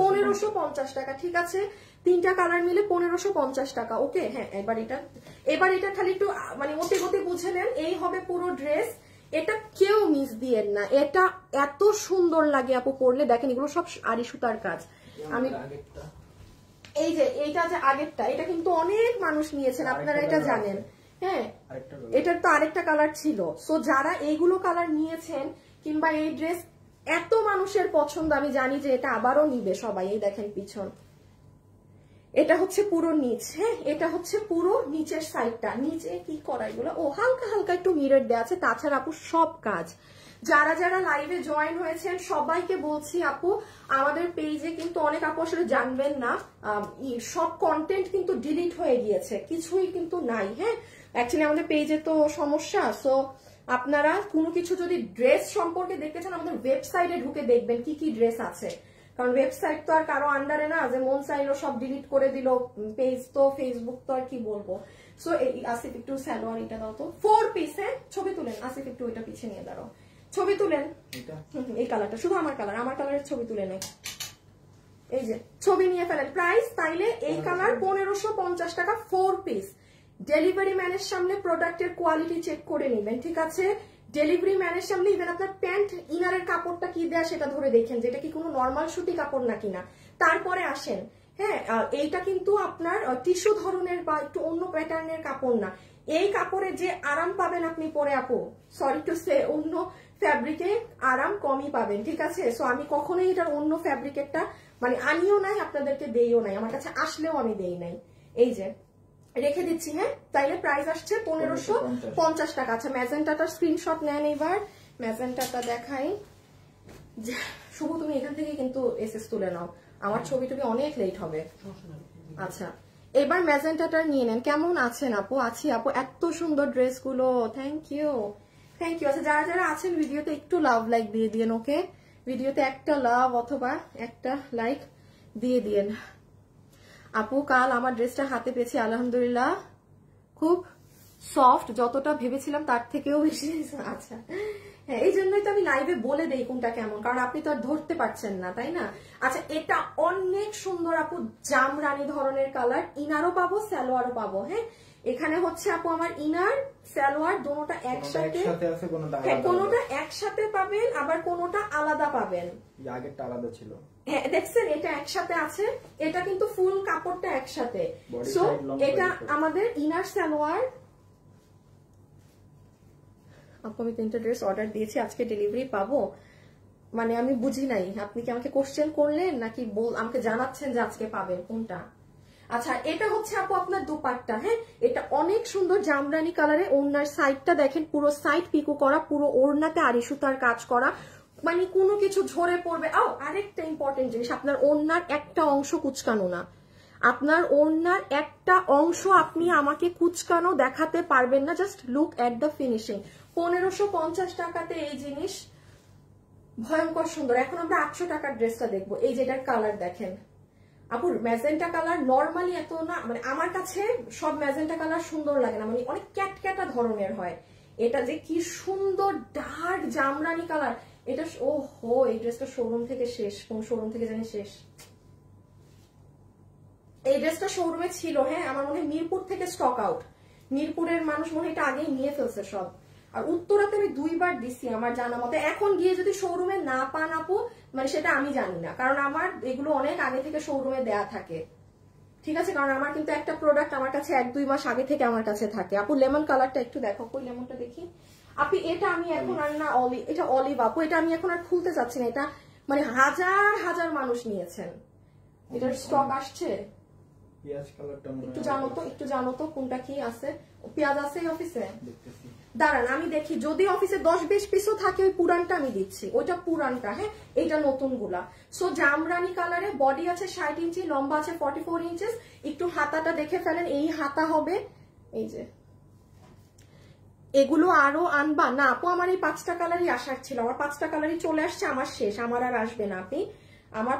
1550 টাকা, ঠিক আছে। 3টা কালার মিলে 1550 টাকা, ওকে। হ্যাঁ এবার এটা খালি একটু মানে ওতে গতে বুঝে নেন, এই হবে পুরো ড্রেস। এটা কেউ মিস দিয়েন না, এটা এত সুন্দর লাগে আপু পরলে, দেখেন এগুলো সব আড়ি সুতার কাজ। আমি এই যে এইটা যে আগেরটা, এটা কিন্তু অনেক মানুষ নিয়েছেন, আপনারা এটা জানেন, হ্যাঁ এটার তো আরেকটা কালার ছিল। সো যারা এইগুলো কালার নিয়েছেন কিংবা এই ড্রেস এত মানুষের পছন্দ, আমি জানি যে এটা আবারও নিবে সবাই। এই দেখেন পিছন, এটা হচ্ছে পুরো নিচ, হ্যাঁ এটা হচ্ছে পুরো নিচের সাইডটা, নিচে কি করা এগুলো, ও হালকা হালকা একটু মিরর দেওয়া আছে, তাছাড়া আপু সব কাজ। যারা যারা লাইভে জয়েন হয়েছেন সবাইকে বলছি আপু আমাদের পেজে কিন্তু অনেক আপু আসলে জানবেন না, সব কন্টেন্ট কিন্তু ডিলিট হয়ে গিয়েছে, কিছুই কিন্তু নাই, হ্যাঁ অ্যাকচুয়ালি আমাদের পেজে তো সমস্যা। সো আপনারা কোনো কিছু যদি ড্রেস সম্পর্কে দেখতে চান আমাদের ওয়েবসাইটে ঢুকে দেখবেন কি কি ড্রেস আছে, কারণ ওয়েবসাইট তো আর কারো আন্ডারে না যে মন চাইলো সব ডিলিট করে দিল, পেজ তো ফেসবুক তো আর কি বলবো। সো এই আসিফ একটু সালোয়ার এটা দাও তো, 4 পিস, হ্যাঁ ছবি তুলেন আসিফ, একটু ওইটা পিছিয়ে নিয়ে দাঁড়াও, ছবি তুলেন এই কালারটা, শুধু আমার কালারের ছবি তুলে নেই, এই যে ছবি নিয়ে ফেলেন। প্রাইস তাইলে এই কালার 1550 টাকা 4 পিস। ডেলিভারি ম্যানের সামনে প্রোডাক্টের কোয়ালিটি চেক করে নেবেন, ঠিক আছে। ডেলিভারি ম্যানের সামনে ইভেন আপনার প্যান্ট ইনারের কাপড়টা কি দেয়া সেটা ধরে দেখেন যে এটা কি কোনো নর্মাল সুতি কাপড় নাকি না, তারপরে আসেন। হ্যাঁ এইটা কিন্তু আপনার টিস্যু ধরনের বা একটু অন্য প্যাটার্নের কাপড় না, এই কাপড়ে যে আরাম পাবেন আপনি পরে আপু, সরি টু সে অন্য ফ্যাব্রিকে আরাম কমই পাবেন, ঠিক আছে। সো আমি কখনোই এটার অন্য ফ্যাব্রিকেরটা মানে আনিও নাই, আপনাদেরকে দেইও নাই, আমার কাছে আসলেও আমি দেই নাই, এই যে রেখে দিচ্ছি, হ্যাঁ তাইলে প্রাইস আসছে 1550 টাকা। আচ্ছা ম্যাজেন্টাটার স্ক্রিনশট নেন, এবার ম্যাজেন্টাটা দেখাই। শুভ তুমি এখান থেকে কিন্তু এসএস তুলে নাও, আমার ছবি টবি অনেক লেট হবে। আচ্ছা এবার ম্যাজেন্টাটার নিয়ে নেন। কেমন আছেন আপু? আছি আপু, এত সুন্দর ড্রেসগুলো, থ্যাংক ইউ। আচ্ছা যারা যারা আছেন ভিডিওতে একটু লাভ লাইক দিয়ে দিন, ওকে ভিডিওতে একটা লাভ অথবা একটা লাইক দিয়ে দিন। আপু কাল আমার ড্রেসটা হাতে পেয়েছি, আলহামদুলিল্লাহ খুব সফট, যতটা ভেবেছিলাম তার থেকেও বেশি। আচ্ছা হ্যাঁ এই জন্যই তো আমি লাইভে বলে দেই কোনটা কেমন, কারণ আপনি তো আর ধরতে পারছেন না, তাই না। আচ্ছা এটা অনেক সুন্দর আপু, জামরানি ধরনের কালার, ইনারও পাবো সালোয়ারও পাবো, হ্যাঁ এখানে হচ্ছে আপু আমার ইনার সালোয়ার দুটোটা একসাথে, হ্যাঁ কোনোটা একসাথে পাবেন আবার কোনোটা আলাদা পাবেন, আগেরটা আলাদা ছিল, হ্যাঁ দেখছেন এটা একসাথে আছে, এটা কিন্তু ফুল কাপড়টা একসাথে। সো এটা আমাদের ইনার সালোয়ার। আপু আমি 3টা ড্রেস অর্ডার দিয়েছি, আজকে ডেলিভারি পাবো, মানে আমি বুঝি নাই, আপনি কি আমাকে কোশ্চেন করলেন নাকি আমাকে জানাচ্ছেন যে আজকে পাবেন কোনটা। আচ্ছা এটা হচ্ছে আপু আপনার দুপাট্টা, হ্যাঁ এটা অনেক সুন্দর জামরানি কালারে, ওড়নার সাইডটা দেখেন পুরো সাইড পিকো করা, পুরো ওড়নাতে আড়ি সুতার কাজ করা, মানে কোনো কিছু ঝরে পড়বে। আরেকটা ইম্পর্টেন্ট জিনিস, আপনার ওড়নার একটা অংশ কুচকানো না, আপনার ওড়নার একটা অংশ আপনি আমাকে কুচকানো দেখাতে পারবেন না, just look at the finishing. 1550 টাকাতে এই জিনিস ভয়ঙ্কর সুন্দর। এখন আমরা 800 টাকার ড্রেসটা দেখবো, এই যেটার কালার দেখেন, আপু ম্যাজেন্টা কালার নরমালি এত না, মানে আমার কাছে সব ম্যাজেন্টা কালার সুন্দর লাগে না, মানে অনেক ক্যাটক্যাটা ধরনের হয়। এটা যে কি সুন্দর ডার্ক জামরানি কালার, এটা ও হো, এই ড্রেসটা শোরুম থেকে শেষ, কোন শোরুম থেকে জানি শেষ। এই ড্রেসটা শোরুমে ছিল, হ্যাঁ আমার মনে হয় মিরপুর থেকে স্টক আউট, মিরপুরের মানুষ মনে হয় এটা আগেই নিয়ে ফেলছে সব। আর উত্তরাতে আমি 2 বার দিছি আমার জানা মতে, এখন গিয়ে যদি শোরুমে না পান আপু মানে সেটা আমি জানি না, কারণ আমার এগুলো অনেক আগে থেকে শোরুমে দেয়া থাকে, ঠিক আছে, কারণ আমার কিন্তু একটা প্রোডাক্ট আমার কাছে 1-2 মাস আগে থেকে আমার কাছে থাকে। আপু লেমন কালারটা একটু দেখো, কই লেমনটা দেখি আপনি। এটা আমি এখন আর না, অলিভ, এটা অলিভ আপু, এটা আমি এখন আর খুলতে চাচ্ছি না, এটা মানে হাজার হাজার মানুষ নিয়েছেন, এটার স্টক আসছে। পেঁয়াজ কালারটা একটু জানো তো কোনটা কি আছে, পেঁয়াজ আছে এই অফিসে, দাঁড়ান আমি দেখি, যদি অফিসে 10-20 পিসও থাকে ওই পুরানটা আমি দিচ্ছি, ওইটা পুরানটা, হ্যাঁ এইটা নতুন গুলা। সো জামরানি কালারে, বডি আছে 60 ইঞ্চি, লম্বা আছে 44 ইঞ্চেস। একটু হাতাটা দেখে ফেলেন, এই হাতা হবে, এই যে এগুলো আরো আনবা না আপু? আমার এই 5টা কালারই আসার ছিল, আমার 5টা কালারই চলে আসছে, আমার শেষ, আমার আর আসবে না আপনি। আমার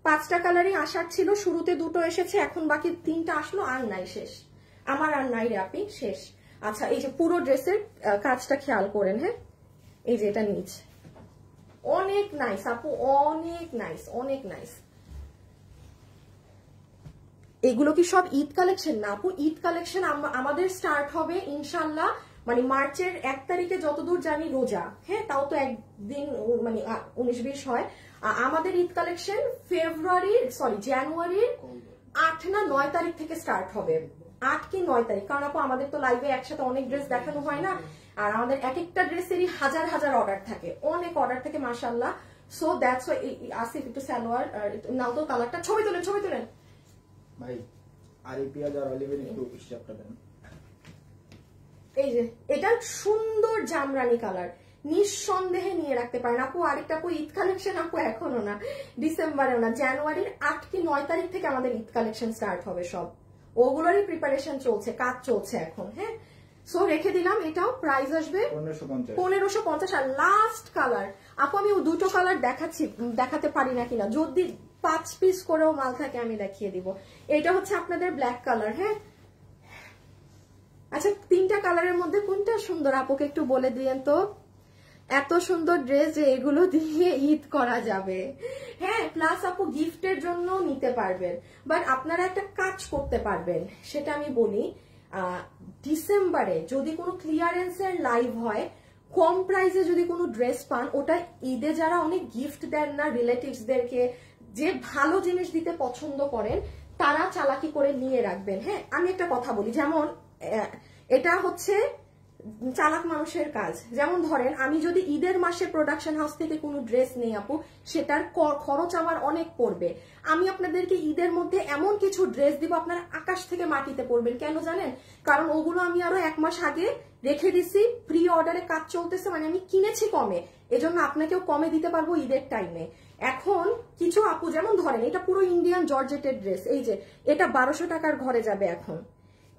5টা কালারই আসার ছিল, শুরুতে 2টো এসেছে, এখন বাকি 3টা আসলো, আর নাই, শেষ, আমার আর নাই রে আপনি, শেষ। আচ্ছা এই যে পুরো ড্রেসের কাজটা খেয়াল করেন, হ্যাঁ এই যে এটা নিচে অনেক নাইস আপু, অনেক নাইস, অনেক নাইস। এগুলো কি সব ঈদ কালেকশন না আপু? ঈদ কালেকশন আমাদের স্টার্ট হবে ইনশাল্লাহ মানে মার্চের 1 তারিখে, যতদূর জানি রোজা, হ্যাঁ তাও তো একদিন মানে 19-20 হয়। আমাদের ঈদ কালেকশন জানুয়ারির 8 না 9 তারিখ থেকে স্টার্ট হবে, 8 কি 9 তারিখ, কারণ আপু আমাদের তো লাইভে একসাথে অনেক ড্রেস দেখানো হয় না, আর আমাদের এক একটা ড্রেসেরই হাজার হাজার অর্ডার থাকে, অনেক অর্ডার থাকে মাশাআল্লাহ। সো দ্যাটস ওয়াই আসিফ একটু সালোয়ার নাও তো, কালারটা ছবি তোলেন ভাই, আর এই পেঁয়াজ আর অলিভের একটু হিসাবটা দেন। এই যে এটা সুন্দর জামরানি কালার, নিঃসন্দেহে নিয়ে রাখতে পারেন আপু। আরেকটা আপু ঈদ কালেকশন আপু এখনো না, ডিসেম্বরেও না, জানুয়ারির 8 কি 9 তারিখ থেকে আমাদের ঈদ কালেকশন স্টার্ট হবে সব, ওগুলোরই প্রিপারেশন চলছে, কাজ চলছে এখন, হ্যাঁ। সো রেখে দিলাম, এটাও প্রাইস আসবে 1550। আর লাস্ট কালার আপু, আমি 2টো কালার দেখাতে পারি না কিনা, যদি 5 পিস করেও মাল থাকে আমি দেখিয়ে দিব। এটা হচ্ছে আপনাদের ব্ল্যাক কালার, হ্যাঁ। আচ্ছা 3টা কালারের মধ্যে কোনটা সুন্দর আপুকে একটু বলে দিয়েন তো, এত সুন্দর ড্রেস যে এগুলো দিয়ে ঈদ করা যাবে, হ্যাঁ। প্লাস আপু গিফটের জন্য নিতে পারবেন, বাট আপনারা একটা কাজ করতে পারবেন, সেটা আমি বলি, ডিসেম্বরে যদি কোনো ক্লিয়ারেন্সের লাইভ হয়, কম প্রাইসে যদি কোনো ড্রেস পান, ওটা ঈদে যারা অনেক গিফট দেন না রিলেটিভসদেরকে, যে ভালো জিনিস দিতে পছন্দ করেন, তারা চালাকি করে নিয়ে রাখবেন, হ্যাঁ। আমি একটা কথা বলি, যেমন এটা হচ্ছে চালাক মানুষের কাজ, যেমন ধরেন আমি যদি ঈদের মাসে প্রোডাকশন হাউস থেকে কোনো ড্রেস নেই আপু, সেটার খরচ আমার অনেক পড়বে। আমি আপনাদেরকে ঈদের মধ্যে এমন কিছু ড্রেস দিব, আপনারা আকাশ থেকে মাটিতে পড়বেন, কেন জানেন? কারণ ওগুলো আমি আরো 1 মাস আগে রেখে দিছি, প্রি অর্ডারে কাজ চলতেছে, মানে আমি কিনেছি কমে, এজন্য আপনাকেও কমে দিতে পারবো ঈদের টাইমে। এখন কিছু আপু যেমন ধরেন এটা পুরো ইন্ডিয়ান জর্জেটের ড্রেস, এই যে এটা 1200 টাকার ঘরে যাবে এখন,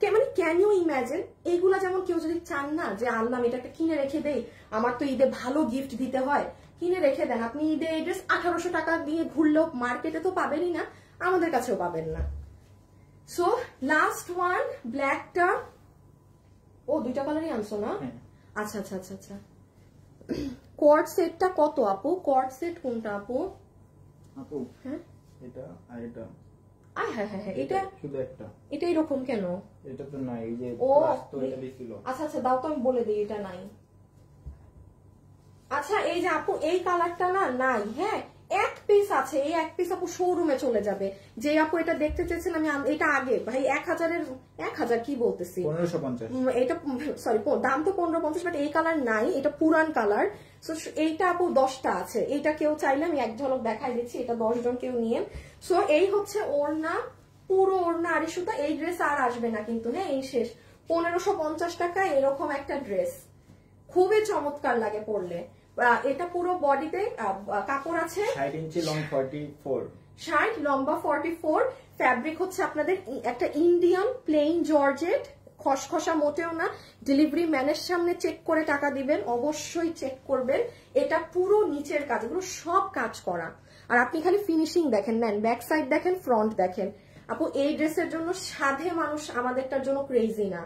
মানে ক্যান ইউ ইম্যাজিন? এইগুলা যেমন কেউ যদি চান না যে আল্লাহ এটা একটা কিনে রেখে দেই, আমার তো ঈদে ভালো গিফট দিতে হয়, কিনে রেখে দেন, আপনি ঈদে এই ড্রেস 1800 টাকা দিয়ে ঘুরলেও মার্কেটে তো পাবেনই না, আমাদের কাছেও পাবেন না। সো লাস্ট ওয়ান ব্ল্যাকটা, ও 2টা কালারই আনছো না? আচ্ছা আচ্ছা আচ্ছা আচ্ছা। কোয়ার্ড সেটটা কত আপু? কোয়ার্ড সেট কোনটা আপু? হ্যাঁ এটা আর এটা, হ্যাঁ হ্যাঁ হ্যাঁ, এটা শুধু একটা, এটা এরকম কেন? এটা তো নাই, এই যে তো এটা দিছিল। আচ্ছা আচ্ছা দাও তো, আমি বলে দিই এটা নাই। আচ্ছা এই যে আপু এই কালারটা না নাই, হ্যাঁ 1 পিস আছে, এই 1 পিস আপু শোরুমে চলে যাবে। যে আপু এটা দেখতে চেয়েছেন, আমি এটা আগে ভাই 1000 কি বলতেছি, 1550, এটা সরি দাম তো 1550, বাট এই কালার নাই, এটা পুরান কালার। সো এইটা আপু 10টা আছে, এইটা কেউ চাইলে আমি এক ঝলক দেখাই দিচ্ছি, এটা 10 জন কেউ নিয়েন। সো এই হচ্ছে ওড়না, পুরো ওড়না আড়ি সুতা, এই ড্রেস আর আসবে না কিন্তু, হ্যাঁ এই শেষ। 1550 টাকা এরকম একটা ড্রেস, খুবই চমৎকার লাগে পরলে। এটা পুরো বডিতে কাপড় আছে 60 ইঞ্চি লং 44, 60 লম্বা 44, ফ্যাব্রিক হচ্ছে আপনাদের একটা ইন্ডিয়ান প্লেন জর্জেট, খসখসা মোটেও না। ডেলিভারি ম্যানের সামনে চেক করে টাকা দিবেন, অবশ্যই চেক করবেন। এটা পুরো নিচের কাজ, এগুলো সব কাজ করা। আর আপনি খালি ফিনিশিং দেখেন, নেন ব্যাক সাইড দেখেন, ফ্রন্ট দেখেন। আপু এই ড্রেসের জন্য সাধে মানুষ আমাদেরটার জন্য ক্রেজি না,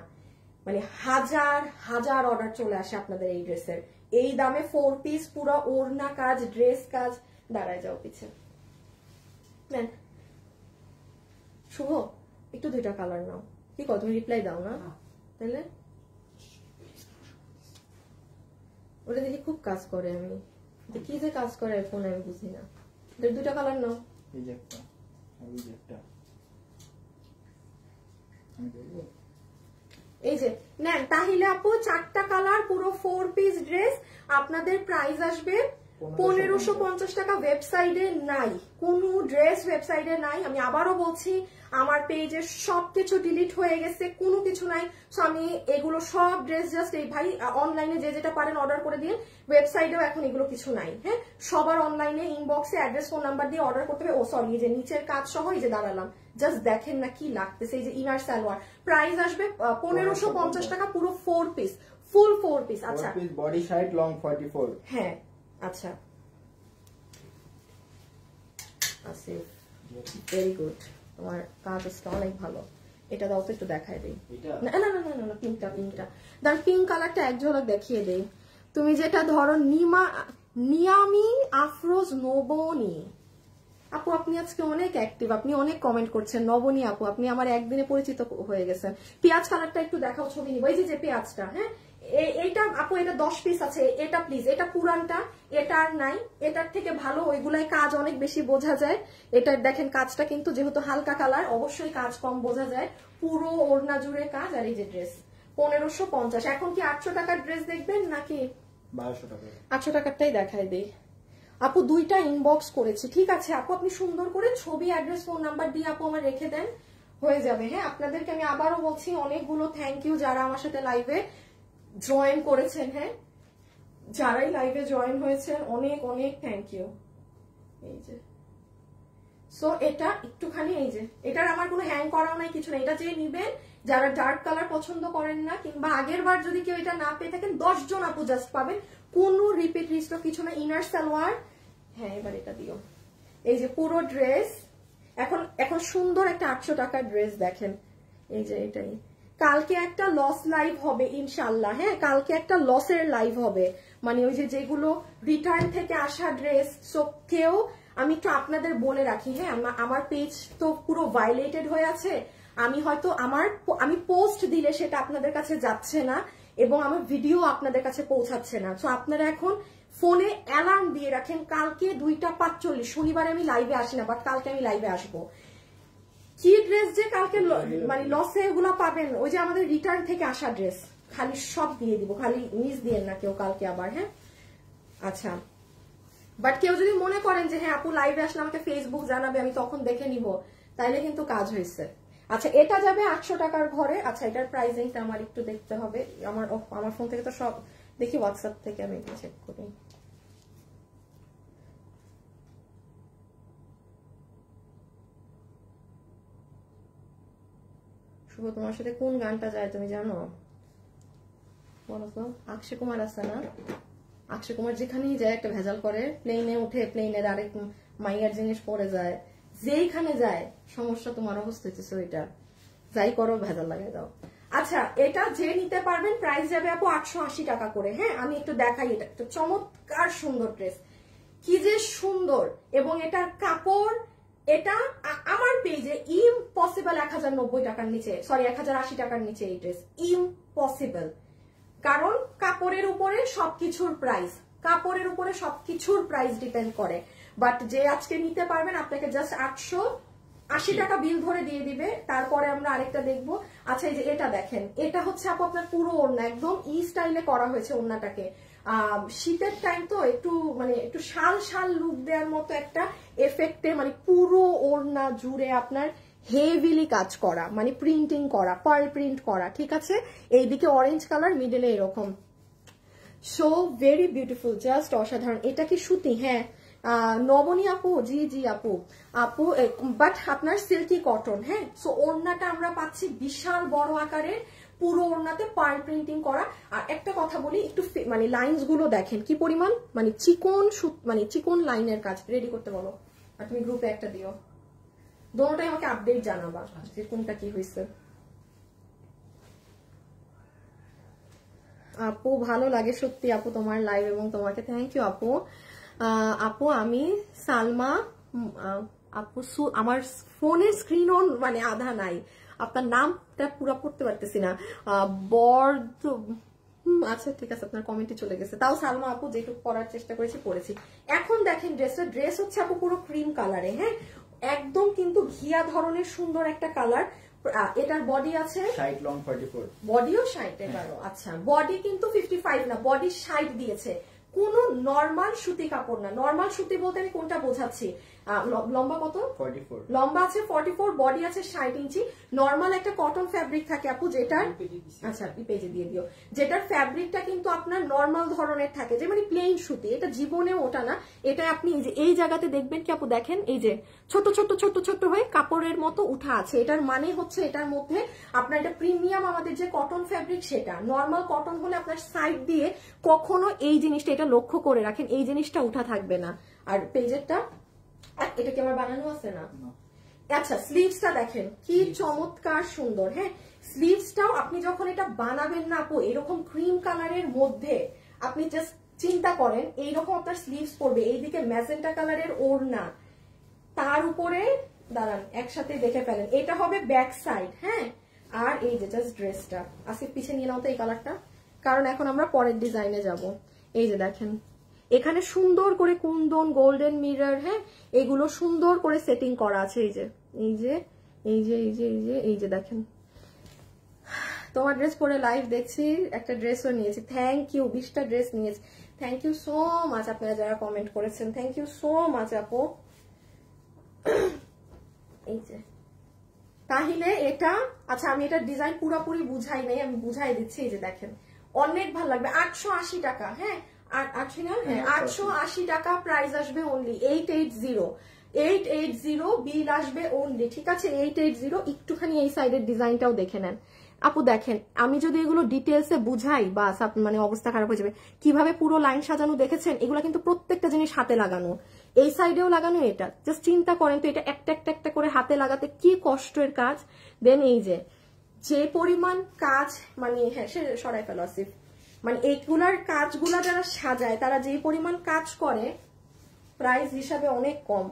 মানে হাজার হাজার অর্ডার চলে আসে আপনাদের এই ড্রেসের। এই দামে 4 পিস, পুরো ওড়না কাজ, ড্রেস কাজ। দাঁড়ায় যাও পিছে, নেন। শুভ একটু 2টা কালার নাও। কি কর, তুমি রিপ্লাই দাও না তাহলে? ওটা দেখি খুব কাজ করে, আমি কি যে কাজ করে ফোনে আমি বুঝি না। 2টা কালার নাও। এই যে একটা, এই যে একটা, আমি বলবো এই যে নেন। তাহলে আপু 4টা কালার, পুরো 4 পিস ড্রেস, আপনাদের প্রাইস আসবে 1550 টাকা। ওয়েবসাইটে নাই কোনো ড্রেস, ওয়েবসাইটে নাই। আমি আবারও বলছি, আমার পেজে সবকিছু ডিলিট হয়ে গেছে, কোনো কিছু নাই। সো আমি এগুলো সব ড্রেস জাস্ট এই ভাই অনলাইনে যে যেটা পারেন অর্ডার করে দিন। ওয়েবসাইটেও এখন এগুলো কিছু নাই। হ্যাঁ, সবার অনলাইনে ইনবক্সে অ্যাড্রেস, ফোন নাম্বার দিয়ে অর্ডার করতে হবে। ও সরি, এই যে নিচের কাজ সহ এই যে দাঁড়ালাম, জাস্ট দেখেন না কি লাগতেছে। এই যে ইনার সালোয়ার, প্রাইস আসবে 1550 টাকা, পুরো 4 পিস, ফুল 4 পিস। আচ্ছা, বডি সাইড লং 44। হ্যাঁ আচ্ছা, আসিফ ভেরি গুড, তোমার কাজটা অনেক ভালো। এটা দাও তো একটু দেখাই দেই। না না না না না, পিঙ্কটা, দাঁড় পিঙ্ক কালারটা এক ঝলক দেখিয়ে দেই। তুমি যেটা ধরো নিয়ামি আফরোজ নবনী আপু, আপনি আজকে অনেক অ্যাক্টিভ, আপনি অনেক কমেন্ট করছেন। নবনী আপু, আপনি আমার একদিনে পরিচিত হয়ে গেছেন। পেঁয়াজ কালারটা একটু দেখাও, ছবি নিব। এই যে পেঁয়াজটা, হ্যাঁ এইটা আপু, এটা 10 পিস আছে। এটা প্লিজ, এটা পুরানটা, এটা আর নাই। এটার থেকে ভালো, ওইগুলাই কাজ অনেক বেশি বোঝা যায়। এটা দেখেন কাজটা কিন্তু যেহেতু হালকা কালার, অবশ্যই কাজ কম বোঝা যায়। পুরো ওড়না জুড়ে কাজ। আর এই যে ড্রেস 1550। এখন কি 800 টাকার ড্রেস দেখবেন নাকি 1200 টাকা? 800 টাকারটাই দেখাই দেই। আপু 2টা ইনবক্স করেছি, ঠিক আছে আপু, আপনি সুন্দর করে ছবি, অ্যাড্রেস, ফোন নাম্বার দিয়ে আপু আমার রেখে দেন, হয়ে যাবে। হ্যাঁ, আপনাদেরকে আমি আবারও বলছি অনেকগুলো থ্যাংক ইউ যারা আমার সাথে লাইভে জয়েন করেছেন। হ্যাঁ, যারাই লাইভে জয়েন হয়েছেন অনেক অনেক থ্যাংক ইউ। এই যে সো এটা একটুখানি, এই যে এটার আমার কোনো হ্যাং করাও নাই, কিছু নেই। এটা যে নিবেন, যারা ডার্ক কালার পছন্দ করেন না, কিংবা আগের বার যদি কেউ এটা না পেয়ে থাকেন, 10 জন আপু জাস্ট পাবেন, কোনো রিপিট রিস্টক কিছু না। ইনার সালোয়ার, হ্যাঁ এবার এটা দিও। এই যে পুরো ড্রেস, এখন সুন্দর একটা 800 টাকার ড্রেস দেখেন। এই যে এটাই। কালকে একটা লস লাইভ হবে ইনশাল্লাহ। হ্যাঁ, কালকে একটা লসের লাইভ হবে, মানে ওই যে যেগুলো রিটার্ন থেকে আসা ড্রেস। সো কেউ, আমি একটু আপনাদের বলে রাখি, হ্যাঁ আমার পেজ তো পুরো ভায়োলেটেড হয়ে আছে। আমি হয়তো আমি পোস্ট দিলে সেটা আপনাদের কাছে যাচ্ছে না, এবং আমার ভিডিও আপনাদের কাছে পৌঁছাচ্ছে না। তো আপনারা এখন ফোনে অ্যালার্ম দিয়ে রাখেন, কালকে 2:45, শনিবারে আমি লাইভে আসি না, বাট কালকে আমি লাইভে আসবো। কি ড্রেস যে কালকে মানে লসে এগুলো পাবেন, ওই যে আমাদের রিটার্ন থেকে আসা ড্রেস, খালি সব দিয়ে দিব, খালি মিস দিয়ে না কেউ কালকে আবার। হ্যাঁ আচ্ছা, বাট কেউ যদি মনে করেন যে হ্যাঁ আপু লাইভে আসলে আমাকে ফেসবুক জানাবে, আমি তখন দেখে নিব, তাইলে কিন্তু কাজ হয়েছে। আচ্ছা, এটা যাবে 800 টাকার ঘরে। আচ্ছা, এটার প্রাইসিংটা আমার একটু দেখতে হবে। আমার ফোন থেকে তো সব দেখি, হোয়াটসঅ্যাপ থেকে আমি একটু চেক করি। শুভ, তোমার সাথে কোন গানটা যায় তুমি জানো? বলো তো। অক্ষয় কুমার আছে না? অক্ষয় কুমার যেখানেই যায় একটা ভেজাল করে, প্লেনে উঠে, প্লেনের আরেক মাইয়ার জিনিস পরে যায়, যেইখানে যায় সমস্যা। তোমার অবস্থা হচ্ছে ওইটা, যাই করো ভেজাল লাগাই দাও। আচ্ছা, এটা যে নিতে পারবেন, প্রাইস যাবে আপু 880 টাকা করে। হ্যাঁ, আমি একটু দেখাই। এটা একটা চমৎকার সুন্দর ড্রেস, কি যে সুন্দর, এবং এটার কাপড়, এটা আমার পেজে ইম্পসিবল 1090 টাকার নিচে, সরি 1080 টাকার নিচে এই ড্রেস ইম্পসিবল। কারণ কাপড়ের উপরে সবকিছুর প্রাইস, কাপড়ের উপরে সবকিছুর প্রাইস ডিপেন্ড করে। বাট যে আজকে নিতে পারবেন, আপনাকে জাস্ট 880 টাকা বিল ধরে দিয়ে দিবে। তারপরে আমরা আরেকটা দেখবো। আচ্ছা, এই যে এটা দেখেন, এটা হচ্ছে আপু আপনার পুরো ওড়না, একদম ই স্টাইলে করা হয়েছে ওড়নাটাকে। শীতের টাইম তো একটু শাল শাল লুক দেওয়ার মতো একটা এফেক্টে, মানে পুরো ওড়না জুড়ে আপনার হেভিলি কাজ করা, মানে প্রিন্টিং করা, পার্ল প্রিন্ট করা, ঠিক আছে। এইদিকে অরেঞ্জ কালার, মিডলে এরকম, সো ভেরি বিউটিফুল, জাস্ট অসাধারণ। এটা কি সুতি? হ্যাঁ নবনী আপু, জি জি আপু, বাট আপনার সিল্কি কটন। হ্যাঁ, সো ওড়নাটা আমরা পাচ্ছি বিশাল বড় আকারের, পুরো ওড়নাতে পার্ল প্রিন্টিং করা। আর একটা কথা বলি, একটু মানে লাইনস গুলো দেখেন কি পরিমাণ, মানে চিকন লাইনের কাজ। রেডি করতে বলো। আর তুমি গ্রুপে একটা দিও, দোনোটাই আমাকে আপডেট জানাবা যে কোনটা কি হয়েছে। আপু ভালো লাগে সত্যি আপু তোমার লাইভ, এবং তোমাকে থ্যাংক ইউ আপু। আপু আমি সালমা আপু, আমার ফোনের স্ক্রিন অন মানে আধা নাই, আপনার নামটা পুরো পড়তে পারতেছি না, বর্দ, আচ্ছা ঠিক আছে, আপনার কমেন্টে চলে গেছে। তাও সালমা আপু যেটুকু পড়ার চেষ্টা করেছি পড়েছি। এখন দেখেন ড্রেস হচ্ছে আপু পুরো ক্রিম কালারে, হ্যাঁ একদম কিন্তু ঘিয়া ধরনের সুন্দর একটা কালার। এটার বডি আছে 60 লং 44, বডিও 60 এবারও, আচ্ছা বডি কিন্তু 55 না, বডি 60 দিয়েছে। কোন নরমাল সুতি কাপড় না, নরমাল সুতি বলতে আমি কোনটা বোঝাচ্ছি, লম্বা কত 44, লম্বা আছে 44, বডি আছে 60 ইঞ্চি। নরমাল একটা কটন ফ্যাব্রিক থাকে আপু যেটার, আচ্ছা পেজে দিয়ে দিও, যেটার ফ্যাব্রিকটা কিন্তু আপনার নরমাল ধরনের থাকে, যে মানে প্লেন সুতি, এটা জীবনে ওটা না। এটা আপনি এই জায়গাতে দেখবেন কি আপু, দেখেন এই যে ছোট ছোট ছোট ছোট হয়ে কাপড়ের মতো উঠা আছে, এটার মানে হচ্ছে এটার মধ্যে আপনার এটা প্রিমিয়াম আমাদের যে কটন ফ্যাব্রিক সেটা। নরমাল কটন হলে আপনার সাইড দিয়ে কখনো এই জিনিসটা, এটা লক্ষ্য করে রাখেন, এই জিনিসটা উঠা থাকবে না। আর পেজেরটা এটা কি আমার বানানো আছে না, আচ্ছা স্লিভসটা দেখেন কি চমৎকার সুন্দর, হ্যাঁ স্লিভসটাও আপনি যখন এটা বানাবেন না আপু, এরকম ক্রিম কালারের মধ্যে আপনি জাস্ট চিন্তা করেন এইরকম আপনার স্লিভস পড়বে, এইদিকে ম্যাজেন্টা কালারের ওড়না, তার উপরে দাঁড়ান একসাথে দেখে ফেলেন, এটা হবে ব্যাক সাইড, হ্যাঁ আর এই যে জাস্ট ড্রেসটা। আসিফ পিছিয়ে নিয়ে নাও তো এই কালারটা, কারণ এখন আমরা পরের ডিজাইনে যাব। এই যে দেখেন এখানে সুন্দর করে কুন্দন, গোল্ডেন মিরর, হ্যাঁ এগুলো সুন্দর করে সেটিং করা আছে। এই যে এই যে এই যে এই যে এই যে এই যে দেখেন, তোমার ড্রেস পরে লাইভ দেখছি, একটা ড্রেসও নিয়েছি, থ্যাংক ইউ, 20টা ড্রেস নিয়েছি, থ্যাংক ইউ সো মাচ আপনারা যারা কমেন্ট করেছেন, থ্যাংক ইউ সো মাচ আপু। এই যে তাহলে এটা, আচ্ছা আমি এটা ডিজাইন পুরোপুরি বুঝাই নাই, আমি বুঝাই দিচ্ছি। এই যে দেখেন অনেক ভালো লাগবে, 880 টাকা, হ্যাঁ 880 টাকা প্রাইস আসবে অনলি, 880 বিল আসবে অনলি, ঠিক আছে 880। একটুখানি এই সাইডের ডিজাইনটাও দেখে নেন আপু, দেখেন আমি যদি এগুলো ডিটেলসে বুঝাই বাস মানে অবস্থা খারাপ হয়ে যাবে। কিভাবে পুরো লাইন সাজানো দেখেছেন, এগুলো কিন্তু প্রত্যেকটা জিনিস হাতে লাগানো, এই সাইডেও লাগানো, এটা জাস্ট চিন্তা করেন তো, এটা একটা একটা একটা করে হাতে লাগাতে কি কষ্টের কাজ। দেন এই যে পরিমাণ কাজ, মানে হ্যাঁ সে সরাই ফেলো আসিফ, মানে এইগুলার কাজগুলা যারা সাজায় তারা যে পরিমাণ কাজ করে প্রাইস হিসাবে অনেক কম,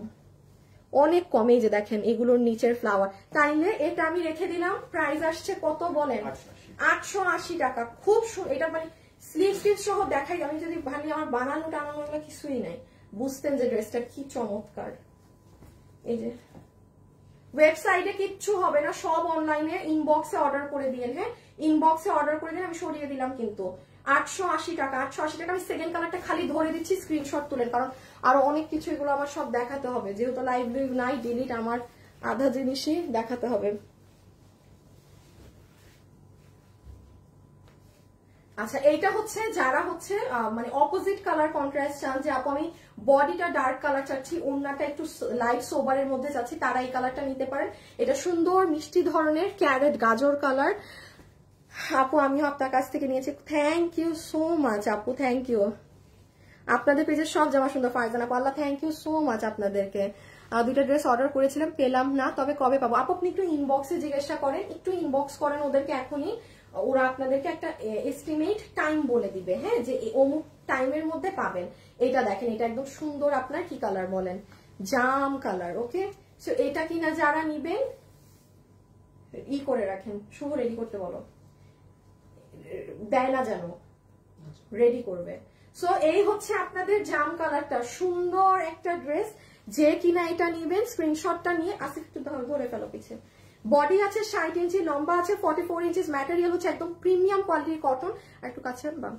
অনেক কম। এই যে দেখেন এগুলোর নিচের ফ্লাওয়ার, তাইলে এটা আমি রেখে দিলাম, প্রাইস আসছে কত বলেন 880 টাকা। খুব এটা মানে স্লিভ সহ দেখাই, আমি যদি ভাবি আমার বানানো টানানো কিছুই নাই, বুঝতেন যে ড্রেসটা কি চমৎকার। এই যে ওয়েবসাইটে কিচ্ছু হবে না, সব অনলাইনে ইনবক্সে অর্ডার করে দিয়েন, হ্যাঁ ইনবক্সে অর্ডার করে দিন, আমি সরিয়ে দিলাম কিন্তু 880 টাকা। 880 টাকা আমি সেকেন্ড কালারটা খালি ধরে দিচ্ছি, স্ক্রিনশট তুলেন, কারণ আরো অনেক কিছু এগুলো আমার সব দেখাতে হবে, যেহেতু লাইভ নাই ডিলিট, আমার আধা জিনিসই দেখাতে হবে। আচ্ছা এইটা হচ্ছে যারা হচ্ছে মানে অপোজিট কালার কন্ট্রাস্ট চান, যে আপু আমি বডিটা ডার্ক কালার চাচ্ছি, ওড়নাটা একটু লাইট সোবারের মধ্যে চাচ্ছি, তারা এই কালারটা নিতে পারেন। এটা সুন্দর মিষ্টি ধরনের ক্যারেট গাজর কালার, আপু আমিও আপনার কাছ থেকে নিয়েছি, থ্যাংক ইউ সো মাচ আপু, থ্যাংক ইউ। আপনাদের পেজের সব জামা সুন্দর, ফারজানা পাল্লা, থ্যাংক ইউ সো মাচ আপনাদেরকে। 2টা ড্রেস অর্ডার করেছিলাম, পেলাম না, তবে কবে পাবো আপু আপনি একটু ইনবক্সে জিজ্ঞাসা করেন, একটু ইনবক্স করেন ওদেরকে এখনই, ওরা আপনাদেরকে একটা এস্টিমেট টাইম বলে দিবে, হ্যাঁ যে অমুক টাইমের মধ্যে পাবেন। এটা দেখেন এটা একদম সুন্দর, আপনার কি কালার বলেন, জাম কালার, ওকে সো এটা কিনা যারা নিবেন করে রাখেন, শুভ রেডি করতে বলো, দেয় না যেন, রেডি করবে। সো এই হচ্ছে আপনাদের জাম কালারটা, সুন্দর একটা ড্রেস, যে কিনা এটা নিবেন স্ক্রিনশটটা নিয়ে আসিফ একটু ধরে ফেলো পিছে। বডি আছে 60 ইঞ্চি, লম্বা আছে 44 ইঞ্চি, ম্যাটেরিয়াল হচ্ছে একদম প্রিমিয়াম কোয়ালিটির কটন। আর একটু কাছে আনবা,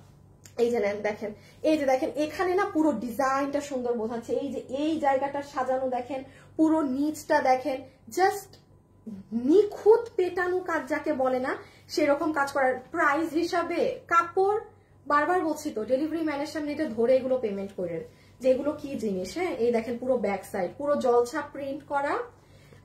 এই যে নেন দেখেন, এই যে দেখেন এখানে না পুরো ডিজাইনটা সুন্দর বোঝাচ্ছে, এই যে এই জায়গাটা সাজানো দেখেন, পুরো নিচটা দেখেন, জাস্ট নিখুঁত পেটানো কাজ যাকে বলে না সেরকম কাজ করার। প্রাইস হিসাবে কাপড় বারবার বলছি তো, ডেলিভারি ম্যানের সামনে এটা ধরে এগুলো পেমেন্ট করেন, যেগুলো কি জিনিস, হ্যাঁ এই দেখেন পুরো ব্যাক সাইড পুরো জলছাপ প্রিন্ট করা,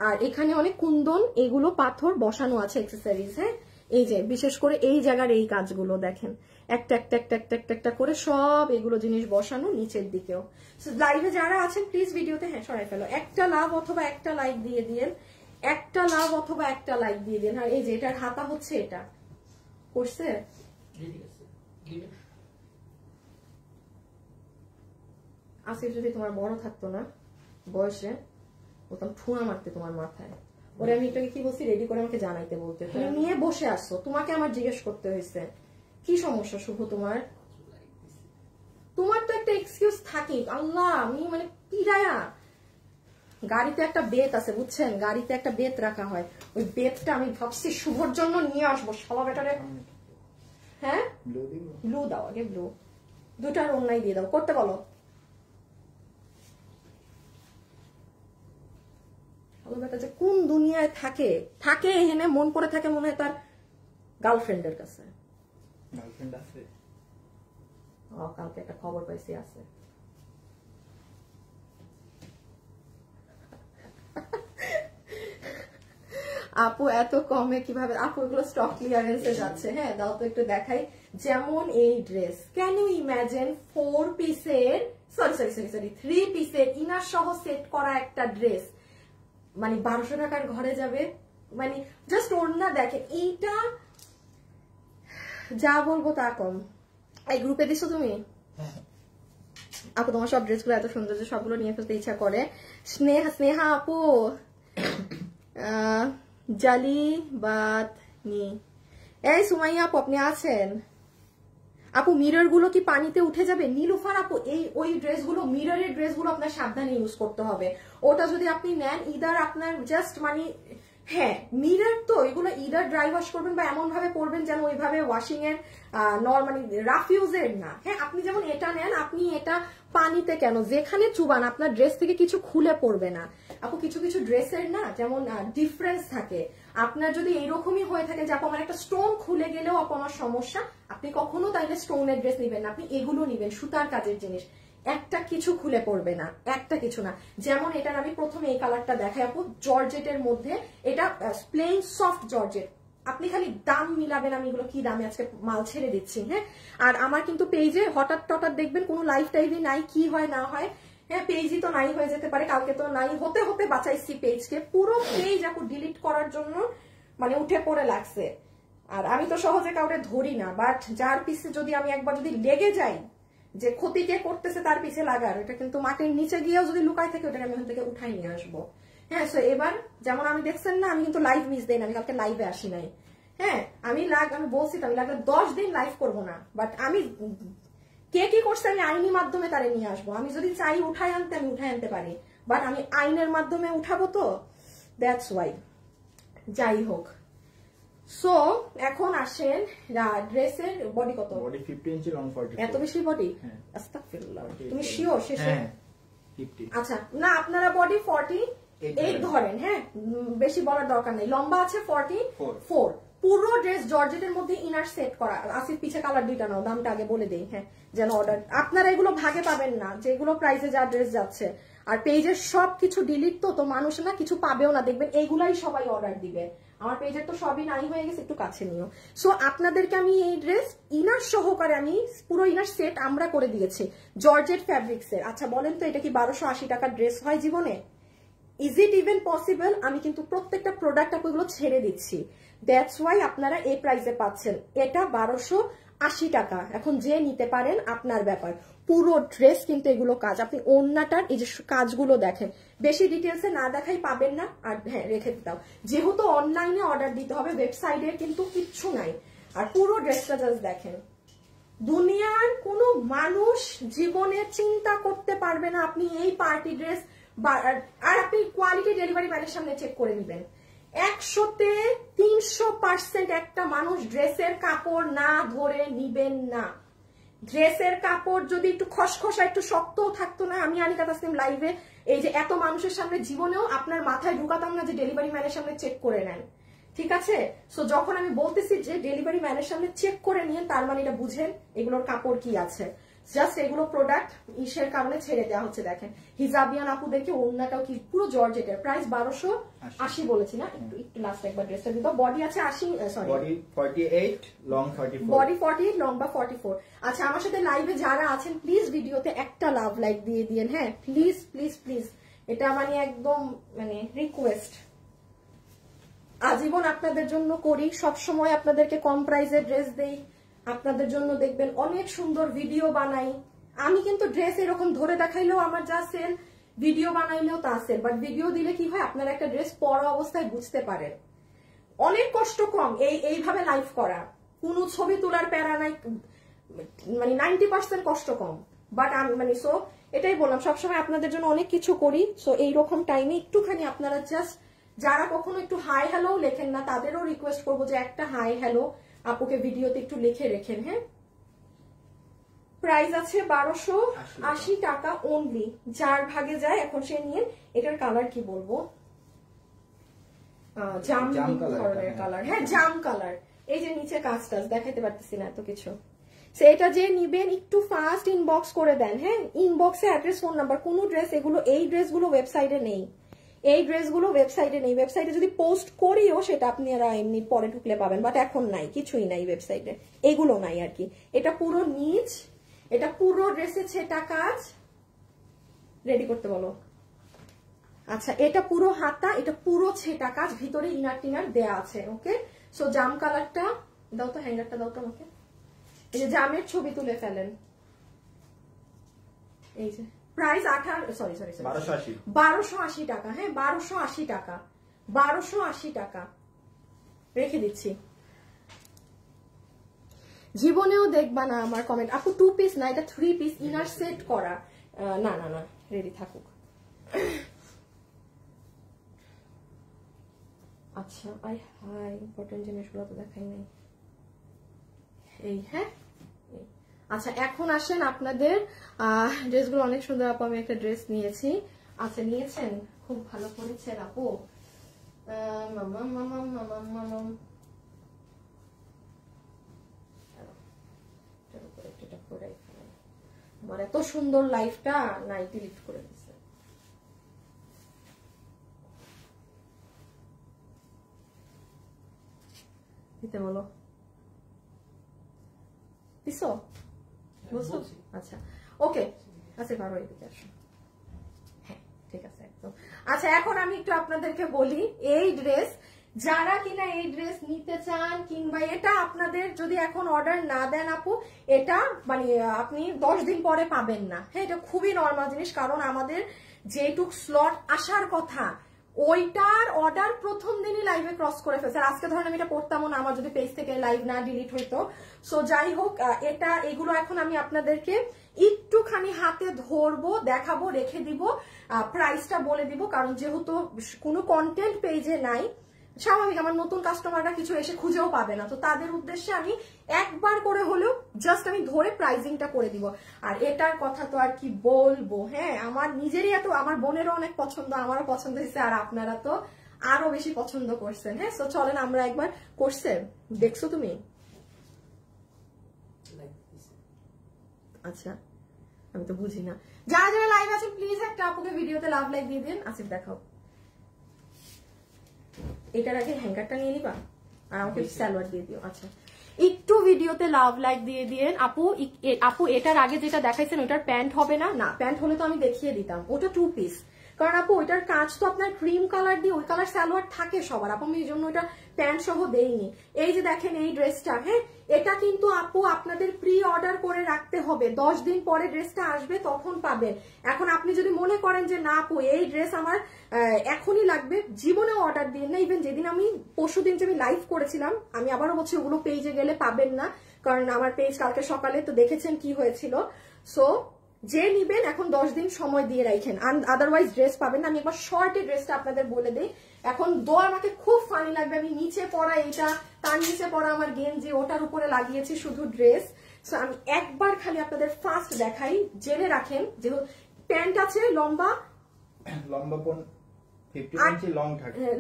আর এখানে অনেক কুন্দন, এগুলো পাথর বসানো আছে অ্যাক্সেসরিজ, হ্যাঁ এই যে বিশেষ করে এই জায়গার এই কাজগুলো দেখেন, একটা একটা একটা একটা একটা একটা করে সব এগুলো জিনিস বসানো নিচের দিকেও। লাইভে যারা আছেন প্লিজ ভিডিওতে হ্যাঁ সরাই ফেলো, একটা লাভ অথবা একটা লাইক দিয়ে দিন, একটা লাভ অথবা একটা লাইক দিয়ে দিন। আর এই যে এটার হাতা হচ্ছে এটা করছে, আসিফ যদি তোমার বড় থাকতো না বয়সে, ওটা ঠুয়া মারতে তোমার মাথায়। ওরে আমি এটাকে কি বলছি, রেডি করে আমাকে জানাইতে বলতে, তুমি নিয়ে বসে আসছো, তোমাকে আমার জিজ্ঞেস করতে হয়েছে কি সমস্যা শুভ তোমার? তোমার তো একটা এক্সকিউজ থাকে। আল্লাহ আমি মানে পিরায়া, গাড়িতে একটা বেত আছে বুঝছেন, গাড়িতে একটা বেত রাখা হয়, ওই বেতটা আমি ভাবছি শুভর জন্য নিয়ে আসবো। শালা বেটারে হ্যাঁ ব্লু দাও, আগে ব্লু দুটার অন্যায় দিয়ে দাও, করতে বলো। যে কোন দুনিয়ায় থাকে থাকে এখানে মন পড়ে থাকে মনে হয় তার গার্লফ্রেন্ডের কাছে। গার্লফ্রেন্ড আছে? কালকে একটা খবর পাইছি আছে। আপু এত কমে কিভাবে? আপু এগুলো স্টক ক্লিয়ারেন্সে যাচ্ছে। হ্যাঁ দাও তো একটু দেখাই। যেমন এই ড্রেস, ক্যান ইউ ইমাজিন 4 পিসের সরি 3 পিসের ইনার সহ সেট করা একটা ড্রেস মানে 1200 টাকার ঘরে যাবে। মানে জাস্ট ওড়না দেখেন, এইটা যা বলবো তা কম। এই গ্রুপে দিছো তুমি? আপু তোমার সব ড্রেসগুলো এত সুন্দর যে সবগুলো নিয়ে ফেলতে ইচ্ছা করে। স্নেহা আপু জালিবাত নি। এই সুমাইয়া আপু আপনি আছেন? আপু মিরর গুলো কি পানিতে উঠে যাবে? নীলুফার আপু এই ওই ড্রেসগুলো, মিররের ড্রেসগুলো আপনার সাবধানে ইউজ করতে হবে। ওটা যদি আপনি নেন ইদার আপনার জাস্ট মানে হ্যাঁ মিরর তো এগুলো ইদার ড্রাই ওয়াশ করবেন বা এমন ভাবে করবেন যেন ওইভাবে ওয়াশিং এর নরমালি রাফ ইউজের না। হ্যাঁ আপনি যেমন এটা নেন, আপনি এটা পানিতে কেন যেখানে চুবান আপনার ড্রেস থেকে কিছু খুলে পড়বে না। আপু কিছু কিছু ড্রেসের না যেমন ডিফারেন্স থাকে। আপনার যদি এইরকমই হয়ে থাকে যে আপু আমার একটা স্টোন খুলে গেলেও আপু আমার সমস্যা, আপনি কখনো তাইলে স্টোনের ড্রেস নিবেন না, আপনি এগুলো নিবেন সুতার কাজের জিনিস, একটা কিছু খুলে পড়বে না, একটা কিছু না। যেমন এটার আমি প্রথমে এই কালারটা দেখাই আপু, জর্জেটের মধ্যে, এটা প্লেন সফট জর্জেট। আপনি খালি দাম মিলাবেন, আমি এগুলো কি দামে আজকে মাল ছেড়ে দিচ্ছি। হ্যাঁ আর আমার কিন্তু পেজে হঠাৎ টঠাৎ দেখবেন কোনো লাইভ টাইভই নাই, কি হয় না হয়। হ্যাঁ পেজই তো নাই হয়ে যেতে পারে, কালকে তো নাই হতে হতে বাঁচাইছি পেজকে, পুরো পেজ আপু ডিলিট করার জন্য মানে উঠে পড়ে লাগছে। আর আমি তো সহজে কাউকে ধরি না, বাট যার পিছে যদি আমি একবার যদি লেগে যাই যে ক্ষতি কে করতেছে তার পিছে লাগার, এটা কিন্তু মাটির নিচে গিয়েও যদি লুকায় থাকে ওটাকে আমি ওখান থেকে উঠাই নিয়ে আসবো। হ্যাঁ সো এবার যেমন আমি দেখছেন না, আমি কিন্তু লাইভ মিস দেই না, আমি কালকে লাইভে আসি নাই। হ্যাঁ আমি বলছি তো আমি লাগলে 10 দিন লাইভ করবো না, বাট আমি কে কি করছে আমি আইনি মাধ্যমে তারে নিয়ে আসবো। আমি যদি চাই উঠাই আনতে আমি উঠাই আনতে পারি, বাট আমি আইনের মাধ্যমে উঠাবো তো, দ্যাটস ওয়াই। যাই হোক, সো এখন আসেন ড্রেসের বডি কত? বডি 50 ইঞ্চি, লং 40। এত বেশি বডি? আস্তাগফিরুল্লাহ, তুমি শিওর শেষে? হ্যাঁ 50। আচ্ছা না আপনারা বডি 48 ধরেন, হ্যাঁ বেশি বলার দরকার নেই। লম্বা আছে 44। পুরো ড্রেস জর্জেটের মধ্যে ইনার সেট করা। আসিফ পিছে কালার দুইটা নাও, দামটা আগে বলে দেই। হ্যাঁ যেন অর্ডার আপনারা এগুলো ভাগে পাবেন না, যেগুলো প্রাইসে যা ড্রেস যাচ্ছে। আর পেজের সবকিছু ডিলিট তো মানুষ না কিছু পাবেও না, দেখবেন এইগুলাই সবাই অর্ডার দিবে। আমার পেজের তো সবই নাই হয়ে গেছে, একটু কাছে নিও। সো আপনাদেরকে আমি এই ড্রেস ইনার সহকারে আমি পুরো ইনার সেট আমরা করে দিয়েছি জর্জেট ফ্যাব্রিক্সের। আচ্ছা বলেন তো এটা কি 1280 টাকার ড্রেস হয় জীবনে? Is it even possible? আমি কিন্তু প্রত্যেকটা প্রোডাক্ট আপনাগুলো ছেড়ে দিচ্ছি, দ্যাটস ওয়াই আপনারা এই প্রাইসে পাচ্ছেন। এটা 1280 টাকা। এখন যে নিতে পারেন আপনার ব্যাপার। পুরো ড্রেস কিন্তু এগুলো কাজ, আপনি ওড়নাটার এই যে কাজগুলো দেখেন, বেশি ডিটেলসে না দেখাই পাবেন না। আর হ্যাঁ রেখে দাও, যেহেতু অনলাইনে অর্ডার দিতে হবে, ওয়েবসাইটে কিন্তু কিচ্ছু নাই। আর পুরো ড্রেসটা জাস্ট দেখেন, দুনিয়ার কোনো মানুষ জীবনে চিন্তা করতে পারবে না আপনি এই পার্টি ড্রেস। আর আপনি কোয়ালিটি ডেলিভারি ম্যানের সামনে চেক করে নেবেন, 100-তে 300% একটা মানুষ ড্রেসের কাপড় না ধরে নিবেন না। ড্রেসের কাপড় যদি একটু খসখসা একটু শক্তও থাকতো না, আমি আনিকা তাসনিম লাইভে এই যে এত মানুষের সামনে জীবনেও আপনার মাথায় ঢুকাতাম না যে ডেলিভারি ম্যানের সামনে চেক করে নেন, ঠিক আছে? সো যখন আমি বলতেছি যে ডেলিভারি ম্যানের সামনে চেক করে নিন, তার মানে এটা বুঝেন এগুলোর কাপড় কি আছে। জাস্ট এগুলো প্রোডাক্ট ইসের কারণে ছেড়ে দেওয়া হচ্ছে। দেখেন হিজাবিয়ান আপুদেরকে ওড়নাটাও কি পুরো জর্জেটের, প্রাইস 1280 বলেছি না? একটু লাস্ট একবার ড্রেসটা দিই। বডি আছে 80, সরি বডি 48, লং 34, বডি 48, লম্বা 44। আচ্ছা আমার সাথে লাইভে যারা আছেন প্লিজ ভিডিওতে একটা লাভ লাইক দিয়ে দিয়েন, হ্যাঁ প্লিজ প্লিজ প্লিজ, এটা মানে একদম মানে রিকোয়েস্ট। আজীবন আপনাদের জন্য করি, সব সময় আপনাদেরকে কম প্রাইসে ড্রেস দেই, আপনাদের জন্য দেখবেন অনেক সুন্দর ভিডিও বানাই। আমি কিন্তু ড্রেস এরকম ধরে দেখাইলেও আমার যা সেল, ভিডিও বানাইলেও তা সেল, বাট ভিডিও দিলে কি হয় আপনারা একটা ড্রেস পরা অবস্থায় বুঝতে পারেন। অনেক কষ্ট কম এইভাবে লাইভ করা, কোনো ছবি তোলার প্যারা নাই, মানে 90% কষ্ট কম। বাট আমি মানে সো এটাই বললাম, সবসময় আপনাদের জন্য অনেক কিছু করি। সো এইরকম টাইমে একটুখানি আপনারা জাস্ট যারা কখনো একটু হাই হ্যালো লেখেন না তাদেরও রিকোয়েস্ট করবো যে একটা হাই হ্যালো আপুকে ভিডিওতে একটু লিখে রেখেন, হ্যাঁ। প্রাইস আছে 1280 টাকা অনলি, যার ভাগে যায় এখন সে নিয়ে। এটার কালার কি বলবো, জাম ধরনের কালার, হ্যাঁ জাম কালার। এই যে নিচে কাজ টাজ দেখাইতে পারতেছি না এত কিছু। সেটা যে নিবেন একটু ফাস্ট ইনবক্স করে দেন, হ্যাঁ ইনবক্সে অ্যাড্রেস, ফোন নাম্বার। কোনো ড্রেস এগুলো, এই ড্রেসগুলো ওয়েবসাইটে নেই, এই ড্রেসগুলো ওয়েবসাইটে নেই। ওয়েবসাইটে যদি পোস্ট করিও সেটা আপনারা এমনি পরে ঢুকলে পাবেন, বাট এখন নাই, কিছুই নাই ওয়েবসাইটে, এগুলো নাই আর কি। এটা পুরো নিচ, এটা পুরো ড্রেসে ছেটা কাজ, রেডি করতে বলো। আচ্ছা এটা পুরো হাতা, এটা পুরো ছেটা কাজ, ভিতরে ইনার টিনার দেয়া আছে, ওকে। সো জাম কালারটা দাও তো, হ্যাঙ্গারটা দাও তো আমাকে। এই যে জামের ছবি তুলে ফেলেন, এই যে প্রাইস 1280 টাকা, হ্যাঁ 1280 টাকা, 1280 টাকা রেখে দিচ্ছি। জীবনেও দেখবা না আমার কমেন্ট আপু 2 পিস না, এটা 3 পিস ইনার সেট করা। না না না রেডি থাকুক। আচ্ছা আই হাই ইম্পর্টেন্ট জিনিসগুলো তো দেখাই নাই, এই হ্যাঁ। আচ্ছা এখন আসেন আপনাদের ড্রেসগুলো অনেক সুন্দর আপু, আমি একটা ড্রেস নিয়েছি। আচ্ছা নিয়েছেন, খুব ভালো করেছেন আপু। আমার এত সুন্দর লাইফটা নাই, ডিলিট করে দিচ্ছে। দিতে বলো, দিছো বুঝছো? আচ্ছা ওকে, আচ্ছা বারো এদিকে আসো, হ্যাঁ ঠিক আছে একদম। আচ্ছা এখন আমি একটু আপনাদেরকে বলি, এই ড্রেস যারা কিনা এই ড্রেস নিতে চান, কিংবা এটা আপনাদের যদি এখন অর্ডার না দেন আপু, এটা মানে আপনি 10 দিন পরে পাবেন না, হ্যাঁ এটা খুবই নর্মাল জিনিস। কারণ আমাদের যেটুক স্লট আসার কথা ওইটার অর্ডার প্রথম দিনই লাইভে ক্রস করে ফেলছে। আজকে ধরেন আমি এটা করতামও না, আমার যদি পেজ থেকে লাইভ না ডিলিট হইতো। সো যাই হোক, এটা এগুলো এখন আমি আপনাদেরকে একটুখানি হাতে ধরবো, দেখাবো, রেখে দিব, প্রাইসটা বলে দিব। কারণ যেহেতু কোনো কন্টেন্ট পেজে নাই, স্বাভাবিক আমার নতুন কাস্টমাররা কিছু এসে খুঁজেও পাবে না, তো তাদের উদ্দেশ্যে আমি একবার করে হলেও জাস্ট আমি ধরে প্রাইজিংটা করে দিব। আর এটার কথা তো আর কি বলবো, হ্যাঁ আমার নিজেরই এত, আমার বোনেরও অনেক পছন্দ, আমারও পছন্দ হয়েছে, আর আপনারা তো আরো বেশি পছন্দ করছেন। হ্যাঁ তো চলেন আমরা একবার, করছে দেখছো তুমি? আচ্ছা আমি তো বুঝি না। যারা যারা লাইভ আছেন প্লিজ একটা আপুকে ভিডিওতে লাভ লাইক দিয়ে দিন। আসিফ দেখাও, এটার আগে হ্যাঙ্গারটা নিয়ে নিবা আর আমাকে সালোয়ার দিয়ে দিও। আচ্ছা একটু ভিডিওতে লাভ লাইক দিয়ে দিন আপু। আপু এটার আগে যেটা দেখাইছেন ওটার প্যান্ট হবে না? না প্যান্ট হলে তো আমি দেখিয়ে দিতাম, ওটা 2 পিস। কারণ আপু ওইটার কাজ তো আপনার ক্রিম কালার দিয়ে, ওই কালার সালোয়ার থাকে সবার আপু, আমি এই জন্য ওইটা প্যান্ট সহ দেইনি। এই যে দেখেন এই ড্রেসটা, হ্যাঁ এটা কিন্তু আপু আপনাদের প্রি অর্ডার করে রাখতে হবে, 10 দিন পরে ড্রেসটা আসবে তখন পাবেন। এখন আপনি যদি মনে করেন যে না আপু এই ড্রেস আমার এখনই লাগবে, জীবনেও অর্ডার দিয়ে না। ইভেন যেদিন আমি পরশুদিন যে আমি লাইভ করেছিলাম, আমি আবারও বলছি ওগুলো পেজে গেলে পাবেন না, কারণ আমার পেজ কালকে সকালে তো দেখেছেন কি হয়েছিল। সো যে নিবেন এখন 10 দিন সময় দিয়ে রাখেন, আদারওয়াইজ ড্রেস পাবেন না। আমি একবার শর্টে ড্রেসটা আপনাদের বলে দিই। এখন আমাকে খুব ফানি লাগবে, আমি নিচে পরা এইটা, তার নিচে পরা আমার গেঞ্জি, ওটার উপরে লাগিয়েছি শুধু ড্রেস। সো আমি একবার খালি আপনাদের ফার্স্ট দেখাই, জেনে রাখেন। যেহেতু প্যান্ট আছে লম্বা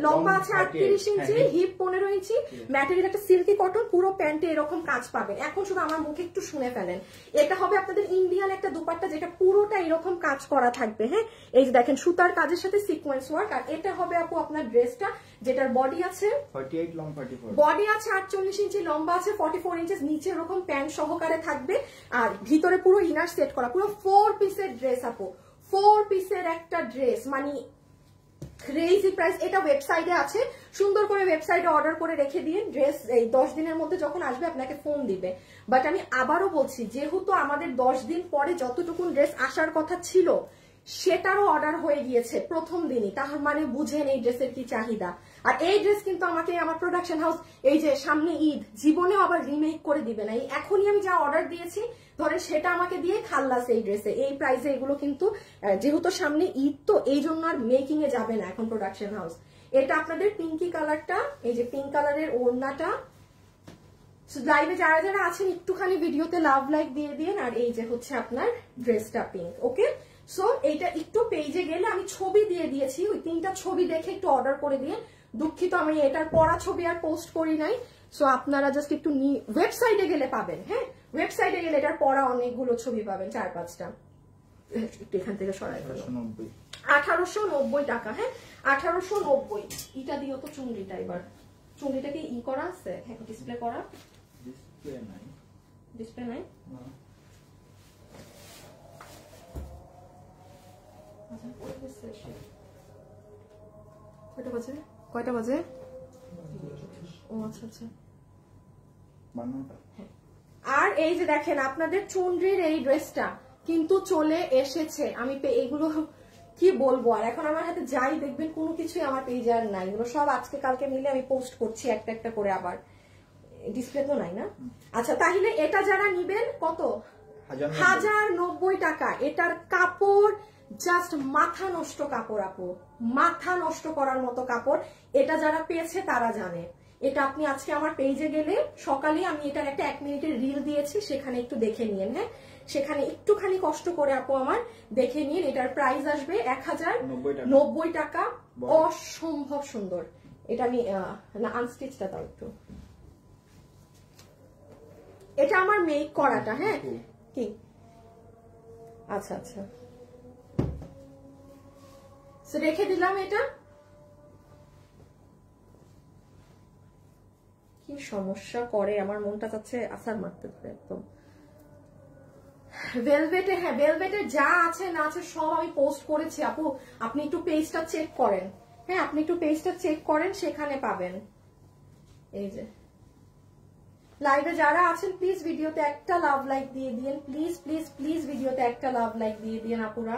লম্বা আছে 38 ইঞ্চি, হিপ 15 ইঞ্চি, ম্যাটেরিয়াল একটা সিল্কি কটন, পুরো প্যান্টে এরকম কাজ পাবেন। এখন শুধু আমার মুখে একটু শুনে ফেলেন, এটা হবে আপনাদের ইন্ডিয়ান একটা দুপাট্টা যেটা পুরোটা এরকম কাজ করা থাকবে। হ্যাঁ, এই যে দেখেন সুতার কাজের সাথে সিকোয়েন্স ওয়ার্ক। আর এটা হবে আপু আপনার ড্রেসটা যেটার বডি আছে 48 লং 44, বডি আছে 48 ইঞ্চি, লম্বা আছে 44 ইঞ্চি, নিচে এরকম প্যান্ট সহকারে থাকবে আর ভিতরে পুরো ইনার সেট করা, পুরো 4 পিসের ড্রেস আপু, 4 পিসের একটা ড্রেস, মানে ক্রেজি প্রাইস। এটা ওয়েবসাইটে আছে, সুন্দর করে ওয়েবসাইটে অর্ডার করে রেখে দিন। ড্রেস এই 10 দিনের মধ্যে যখন আসবে আপনাকে ফোন দিবে। বাট আমি আবারও বলছি, যেহেতু আমাদের 10 দিন পরে যতটুকুন ড্রেস আসার কথা ছিল সেটারও অর্ডার হয়ে গিয়েছে প্রথম দিনই, তার মানে বুঝেন এই ড্রেসের কি চাহিদা। আর এই ড্রেস কিন্তু আমাকে আমার প্রোডাকশন হাউস এই যে সামনে ঈদ জীবনেও আবার রিমেক করে দিবে না। এই এখনই আমি যা অর্ডার দিয়েছি ধরেন সেটা আমাকে দিয়ে খাল্লাস এই ড্রেসে, এই প্রাইসে এগুলো কিন্তু যেহেতু সামনে ঈদ তো এই জন্য আর মেকিং এ যাবে না এখন প্রোডাকশন হাউস। এটা আপনাদের পিঙ্কি কালারটা, এই যে পিঙ্ক কালারের ওড়নাটা। লাইভে যারা যারা আছেন একটুখানি ভিডিওতে লাভ লাইক দিয়ে দিন। আর এই যে হচ্ছে আপনার ড্রেসটা পিঙ্ক। ওকে, সো এইটা একটু পেজে গেলে আমি ছবি দিয়ে দিয়েছি, ওই 3টা ছবি দেখে একটু অর্ডার করে দিয়ে। দুঃখিত আমি এটার পড়া ছবি আর পোস্ট করি নাই, সো আপনারা জাস্ট একটু ওয়েবসাইটে গেলে পাবেন। হ্যাঁ, ওয়েবসাইটে গেলে এটার পড়া অনেকগুলো ছবি পাবেন, 4-5টা। একটু এখান থেকে সরাই ফেলো। 1890 টাকা। হ্যাঁ, 1890। এটা দিও তো চুংড়িটা, এবার চুংড়িটাকে ই করা আছে, হ্যাঁ ডিসপ্লে করা, ডিসপ্লে নাই। কয়টা বাজে? কয়টা বাজে? ও আচ্ছা আচ্ছা। আর এই যে দেখেন আপনাদের চুনরির এই ড্রেসটা কিন্তু চলে এসেছে। আমি এগুলো কি বলবো, আর এখন আমার হাতে যাই দেখবেন কোনো কিছুই আমার পেজে আর নাই, এগুলো সব আজকে কালকে মিলে আমি পোস্ট করছি একটা একটা করে। আবার ডিসপ্লে তো নাই না। আচ্ছা, তাহলে এটা যারা নিবেন কত? 1090 টাকা। এটার কাপড় জাস্ট মাথা নষ্ট কাপড় আপু, মাথা নষ্ট করার মতো কাপড়। এটা যারা পেয়েছে তারা জানে। এটা আপনি আজকে আমার পেজে গেলে সকালে আমি এটার একটা 1 মিনিটের রিল দিয়েছি, সেখানে একটু দেখে নিন। হ্যাঁ, সেখানে একটুখানি কষ্ট করে আপু আমার দেখে নিন। এটার প্রাইস আসবে 1090 টাকা। অসম্ভব সুন্দর। এটা আমি না আনস্টিচটা দাও একটু, এটা আমার মেক করাটা। হ্যাঁ, কি আচ্ছা আচ্ছা, রেখে দিলাম। এটা কি সমস্যা করে, আমার মনটা চাচ্ছে আসার মারতে ধরে একদম। ভেলভেটে, হ্যাঁ ভেলভেটে যা আছে না আছে সব আমি পোস্ট করেছি আপু, আপনি একটু পেজটা চেক করেন। হ্যাঁ, আপনি একটু পেজটা চেক করেন, সেখানে পাবেন। এই যে লাইভে যারা আছেন প্লিজ ভিডিওতে একটা লাভ লাইক দিয়ে দিন, প্লিজ প্লিজ প্লিজ ভিডিওতে একটা লাভ লাইক দিয়ে দিন আপুরা।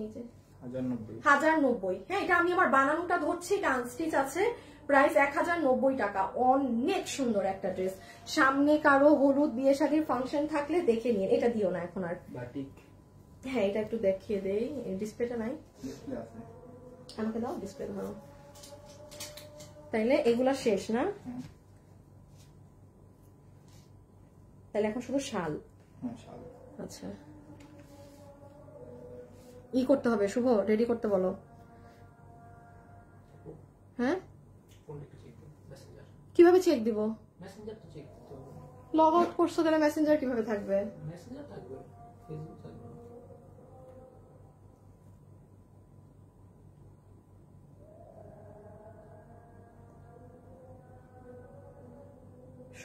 এই যে 1090। হ্যাঁ, এটা আমি আমার বানানোটা ধরছি, এটা আনস্টিচ আছে। প্রাইস 1090 টাকা। অনেক সুন্দর একটা ড্রেস। সামনে কারো হলুদ বিয়ে শাদীর ফাংশন থাকলে দেখে নিন। এটা দিও না এখন আর। হ্যাঁ, এটা একটু দেখিয়ে দেই। ডিসপ্লেটা নাই, আমাকে দাও ডিসপ্লে ধরো। তাইলে এগুলা শেষ না? তাহলে এখন শুধু শাল। আচ্ছা, ই করতে হবে শুভ, রেডি করতে বলো। হ্যাঁ, কিভাবে চেক দিব? লগ আউট করছো তাহলে মেসেঞ্জার কিভাবে থাকবে?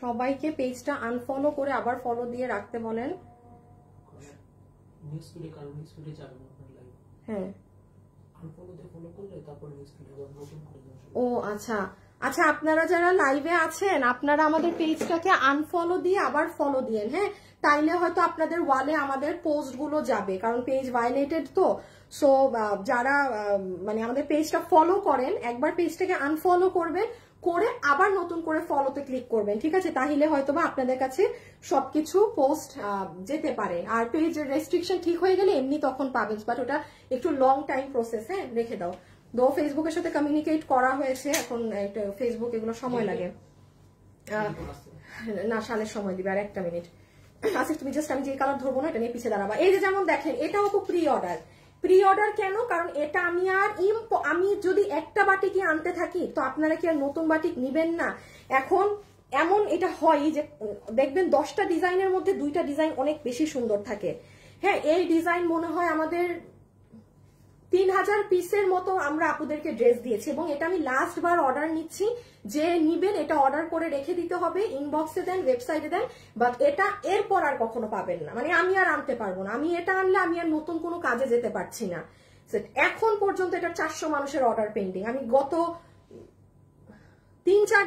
সবাইকে পেজটা আনফলো করে আবার ফলো দিয়ে রাখতে বলেন। হ্যাঁ, ও আচ্ছা আচ্ছা, আপনারা যারা লাইভে আছেন আপনারা আমাদের পেজটাকে আনফলো দিয়ে আবার ফলো দিয়েন। হ্যাঁ, তাইলে হয়তো আপনাদের ওয়ালে আমাদের পোস্ট গুলো যাবে, কারণ পেজ ভায়োলেটেড তো। সো যারা মানে আমাদের পেজটা ফলো করেন, একবার পেজটাকে আনফলো করবেন, করে আবার নতুন করে ফলোতে ক্লিক করবেন, ঠিক আছে? তাহলে হয়তোবা আপনাদের কাছে সবকিছু পোস্ট যেতে পারে। আর পেজ রেস্ট্রিকশন ঠিক হয়ে গেলে এমনি তখন পাবেন, বাট ওটা একটু লং টাইম প্রসেস। হ্যাঁ, রেখে দাও। দো ফেসবুকের সাথে কমিউনিকেট করা হয়েছে, এখন ফেসবুক এগুলো সময় লাগে না, সালের সময় দিবে। আর একটা মিনিট। আচ্ছা, তুমি জাস্ট আমি যে কালার ধরবো না এটা নিয়ে পিছিয়ে দাঁড়াবা। এই যে যেমন দেখেন, এটাও খুব প্রি অর্ডার, প্রি অর্ডার কেন? কারণ এটা আমি যদি একটা বাটিক আনতে থাকি তো আপনারা কি আর নতুন বাটিক নিবেন না? এখন এমন এটা হয় যে দেখবেন 10টা ডিজাইনের মধ্যে 2টা ডিজাইন অনেক বেশি সুন্দর থাকে। হ্যাঁ, এই ডিজাইন মনে হয় আমাদের 3000 পিসের মতো আমরা আপুদেরকে ড্রেস দিয়েছি, এবং এটা আমি লাস্ট বার অর্ডার নিচ্ছি। যে নিবেন এটা অর্ডার করে রেখে দিতে হবে, ইনবক্সে দেন, ওয়েবসাইটে দেন, বাট এটা এরপর আর কখনো পাবেন না। মানে আমি আর আনতে পারবো না, আমি এটা আনলে আমি আর নতুন কোনো কাজে যেতে পারছি না। এখন পর্যন্ত এটা 400 মানুষের অর্ডার পেন্ডিং। আমি গত 3-4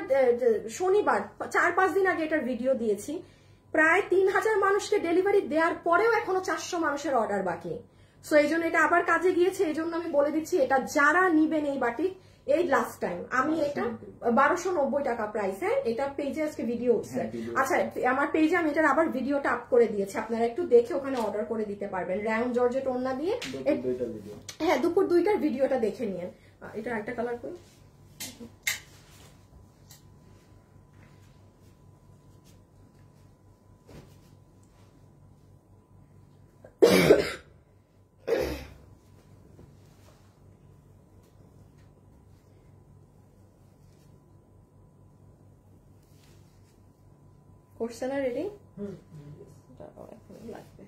শনিবার 4-5 দিন আগে এটার ভিডিও দিয়েছি। প্রায় 3000 মানুষকে ডেলিভারি দেওয়ার পরেও এখনো 400 মানুষের অর্ডার বাকি। সো এই জন্য এটা আবার কাজে গিয়েছে। এই জন্য আমি বলে দিচ্ছি, এটা যারা নিবেন এই বাটিক, এই লাস্ট টাইম আমি এটা 1290 টাকা প্রাইস। হ্যাঁ, এটা পেজে আজকে ভিডিও উঠছে। আচ্ছা, আমার পেজে আমি এটার আবার ভিডিওটা আপ করে দিয়েছি, আপনারা একটু দেখে ওখানে অর্ডার করে দিতে পারবেন। রাউন্ড জর্জেট ওড়না দিয়ে, হ্যাঁ, দুপুর 2টার ভিডিওটা দেখে নিন। এটা একটা কালার করি। করছে না রেডি? লাগবে।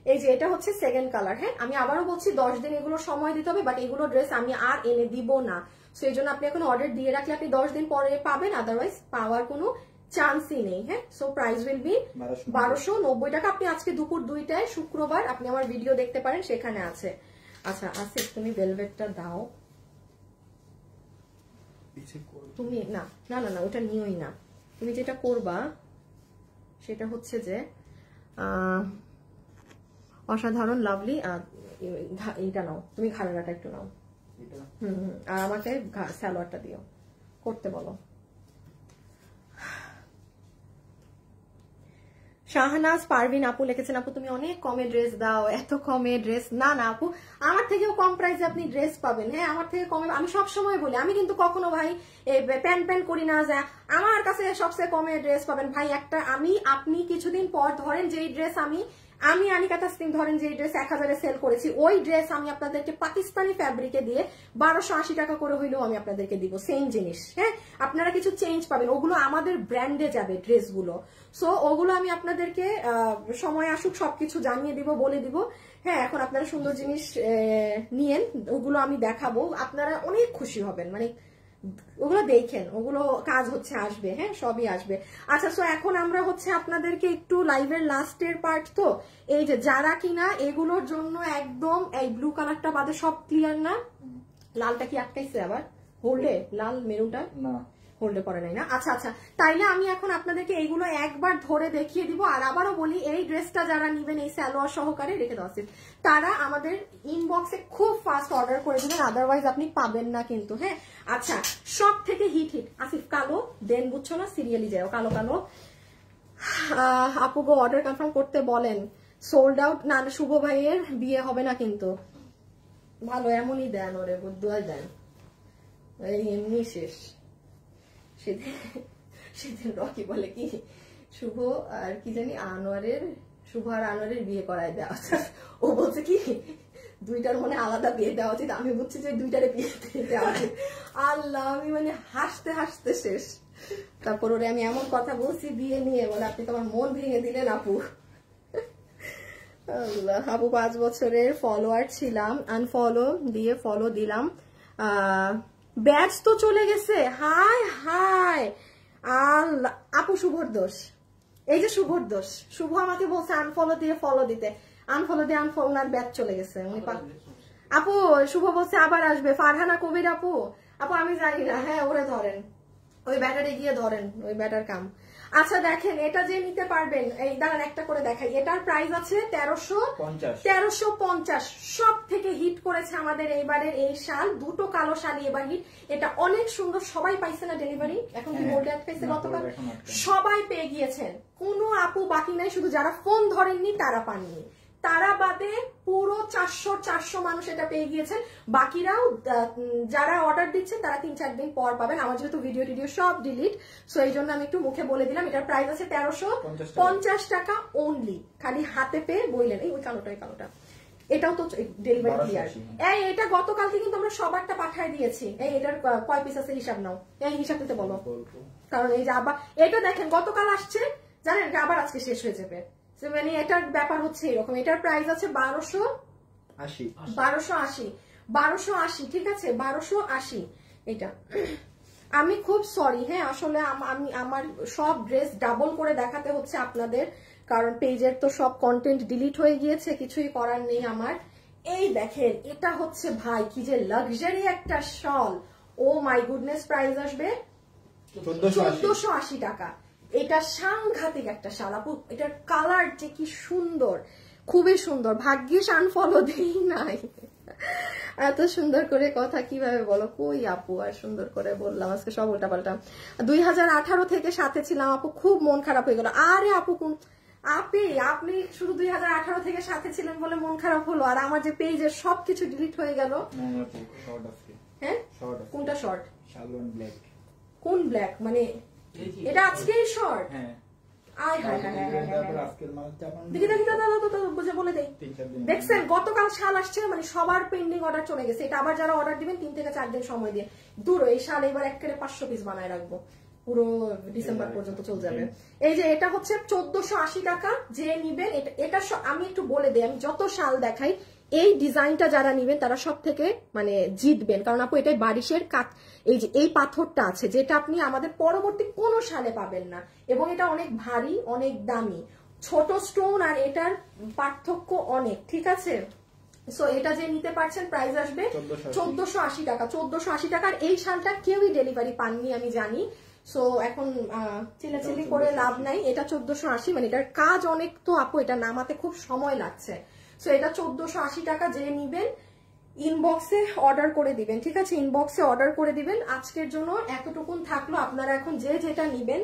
এই যে এটা হচ্ছে সেকেন্ড কালার। হ্যাঁ, আমি আবারও বলছি 10 দিন এগুলো সময় দিতে হবে, বাট এগুলো ড্রেস আমি আর এনে দিব না। সো এই জন্য আপনি এখন অর্ডার দিয়ে রাখলে আপনি 10 দিন পরে পাবেন, আদারওয়াইজ পাওয়ার কোনো চান্সই নেই। হ্যাঁ, সো প্রাইস উইল বি 1290 টাকা। আপনি আজকে দুপুর 2টায় শুক্রবার আপনি আমার ভিডিও দেখতে পারেন, সেখানে আছে। আচ্ছা আসিফ, তুমি ভেলভেটটা দাও। তুমি না না না না ওটা নিওই না। তুমি যেটা করবা সেটা হচ্ছে যে অসাধারণ লাভলি এইটা নাও, তুমি ঘাড়াটা একটু নাও। আর আমাকে সালোয়ারটা দিও, করতে বলো। শাহনাজ পারভিন আপু লিখেছেন, আপু তুমি অনেক কমে ড্রেস দাও, এত কমে ড্রেস। না না আপু, আমার থেকেও কম প্রাইসে আপনি ড্রেস পাবেন। হ্যাঁ, আমার থেকে কমে, আমি সব সময় বলি, আমি কিন্তু কখনো ভাই প্যান করি না যে আমার কাছে সবচেয়ে কমে ড্রেস পাবেন। ভাই একটা আপনি কিছুদিন পর ধরেন যেই ড্রেস আমি আনিকা তাসনিম ধরেন যে ড্রেস 1000-এ সেল করেছি, ওই ড্রেস আমি আপনাদেরকে পাকিস্তানি ফ্যাব্রিকে দিয়ে 1280 টাকা করে হইলেও আমি আপনাদেরকে দিব, সেম জিনিস। হ্যাঁ, আপনারা কিছু চেঞ্জ পাবেন, ওগুলো আমাদের ব্র্যান্ডে যাবে ড্রেসগুলো। সো ওগুলো আমি আপনাদেরকে সময় আসুক সবকিছু জানিয়ে দিব, বলে দিব। হ্যাঁ, এখন আপনারা সুন্দর জিনিস নিয়েন, ওগুলো আমি দেখাবো, আপনারা অনেক খুশি হবেন। মানে ওগুলো দেখেন, ওগুলো কাজ হচ্ছে আসবে। হ্যাঁ, সবই আসবে। আচ্ছা, সো এখন আমরা হচ্ছে আপনাদেরকে একটু লাইভের লাস্টের পার্ট, তো এই যে যারা কিনা এগুলোর জন্য একদম এই ব্লু কালারটা বাদে সব ক্লিয়ার না, লালটা কি আটকাইছে আবার হোল্ডে? লাল মেরুনটা না হোল্ডে পড়ে নাই না? আচ্ছা আচ্ছা, তাইলে আমি এখন আপনাদেরকে এইগুলো একবার ধরে দেখিয়ে দিব। আর আবারও বলি, এই ড্রেসটা যারা নিবেন এই সালোয়ার সহকারে রেখে দেওয়া আছে, তারা আমাদের ইনবক্সে খুব ফাস্ট অর্ডার করে দিবেন, আদারওয়াইজ আপনি পাবেন না কিন্তু। হ্যাঁ, আচ্ছা, সব থেকে হিট আসিফ কালো দেন, বুঝছো না, সিরিয়ালি যাও কালো কালো। আপু গো অর্ডার কনফার্ম করতে বলেন, সোল্ড আউট। না, শুভ ভাইয়ের বিয়ে হবে না কিন্তু। ভালো এমনই দেন, ওরে বুদ্ধুয়াই দেন, এই এমনি শেষ। সেদিন রকি বলে কি, শুভ আর কি জানি শুভ আর আনোয়ারের বিয়ে করায় দেওয়া। ও বলছে কি 2টার মনে আলাদা বিয়ে দেওয়া উচিত, আমি বুঝছি যে 2টারে বিয়ে দেওয়া উচিত। আল্লাহ, আমি মানে হাসতে হাসতে শেষ। তারপর ওরে আমি এমন কথা বলছি বিয়ে নিয়ে, বলে আপনি তো আমার মন ভেঙে দিলেন আপু। আল্লাহ, আপু 5 বছরের ফলোয়ার ছিলাম, আনফলো দিয়ে ফলো দিলাম, ব্যাচ তো চলে গেছে। হাই হাই আল্লাহ, আপু শুভর দোষ, এই যে শুভর দোষ। শুভ আমাকে বলছে আনফলো দিয়ে ফলো দিতে, আনফলো দিয়ে ওনার ব্যাচ চলে গেছে। আপু শুভ বলছে আবার আসবে। ফারহানা কবির আপু আমি জানি না। হ্যাঁ, ওরে ধরেন, ওই ব্যাটারে গিয়ে ধরেন, ওই ব্যাটার কাম। আচ্ছা দেখেন, এটা যে নিতে পারবেন, এই দাঁড়ান একটা করে দেখাই। এটার প্রাইস আছে 1350। সব থেকে হিট করেছে আমাদের এইবারের এই শাল, 2টো কালো শাড়ি এবার হিট। এটা অনেক সুন্দর, সবাই পাইছে না ডেলিভারি? এখন কি মোল্ডে পাইছে গতকাল? সবাই পেয়ে গিয়েছেন, কোনো আপু বাকি নাই, শুধু যারা ফোন ধরেননি তারা পাননি। তারা বাদে পুরো 400 মানুষ এটা পেয়ে গিয়েছেন। বাকিরাও যারা অর্ডার দিচ্ছেন তারা 3-4 দিন পর পাবেন। আমার যেহেতু ভিডিও সব ডিলিট, সো এই জন্য আমি একটু মুখে বলে দিলাম। এটার প্রাইস আছে 1350 টাকা অনলি। খালি হাতে পেয়ে বইলেন, এই ওই কালোটা এটাও তো ডেলিভারি ক্লিয়ার। এই এটা গতকালকে কিন্তু আমরা সবারটা পাঠায় দিয়েছি। এই এটার কয় পিস আছে হিসাব নাও, এই হিসাব দিতে বলো, কারণ এই যে আবার এটা দেখেন গতকাল আসছে জানেন, আবার আজকে শেষ হয়ে যাবে। মানে এটার ব্যাপার হচ্ছে এরকম। এটার প্রাইস আছে 1280, ঠিক আছে, 1280 এটা। আমি খুব সরি, হ্যাঁ আসলে আমি আমার সব ড্রেস ডাবল করে দেখাতে হচ্ছে আপনাদের, কারণ পেজের তো সব কন্টেন্ট ডিলিট হয়ে গিয়েছে, কিছুই করার নেই আমার। এই দেখেন এটা হচ্ছে ভাই কি যে লাক্সারি একটা শল, ও মাই গুডনেস, প্রাইস আসবে 1480 টাকা। এটা সাংঘাতিক একটা শাল আপু, এটার কালার যে কি সুন্দর, খুবই সুন্দর। ভাগ্যিস আনফলো দেই নাই, এত সুন্দর করে কথা কিভাবে বলো। কই আপু আর সুন্দর করে বললাম, আজকে সব উল্টা পাল্টা। 2018 থেকে সাথে ছিলাম আপু, খুব মন খারাপ হয়ে গেল। আরে আপু আপনি শুধু 2018 থেকে সাথে ছিলেন বলে মন খারাপ হলো, আর আমার যে পেজের সবকিছু ডিলিট হয়ে গেল। হ্যাঁ কোনটা শর্ট? কোন ব্ল্যাক মানে এটা আজকেই শর্ট? বলে দেই, দেখছেন গতকাল শাল আসছে, মানে সবার পেন্ডিং অর্ডার চলে গেছে। এটা আবার যারা অর্ডার দিবেন 3 থেকে 4 দিন সময় দিয়ে, দূর এই শাল এবার একেবারে 500 পিস বানায় রাখবো, পুরো ডিসেম্বর পর্যন্ত চলে যাবে। এই যে এটা হচ্ছে 1480 টাকা, যে নিবেন এটা আমি একটু বলে দিই, আমি যত শাল দেখাই এই ডিজাইনটা যারা নিবেন তারা সব থেকে মানে জিতবেন, কারণ আপু এটাই বারিশের কাজ। এই যে এই পাথরটা আছে যেটা আপনি আমাদের পরবর্তী কোনো শালে পাবেন না, এবং এটা অনেক ভারী, অনেক দামি, ছোট স্টোন, আর এটার পার্থক্য অনেক, ঠিক আছে। সো এটা যে নিতে পারছেন প্রাইস আসবে 1480 টাকা। 1480 টাকার এই শালটা কেউই ডেলিভারি পাননি আমি জানি। সো এখন চিল্লাচিল্লি করে লাভ নাই, এটা 1480, মানে এটার কাজ অনেক তো আপু, এটা নামাতে খুব সময় লাগছে। সো এটা 1480 টাকা, যে নিবেন ইনবক্সে অর্ডার করে দিবেন, ঠিক আছে, ইনবক্সে অর্ডার করে দিবেন। আজকের জন্য এতটুকুন থাকলো, আপনারা এখন যে যেটা নিবেন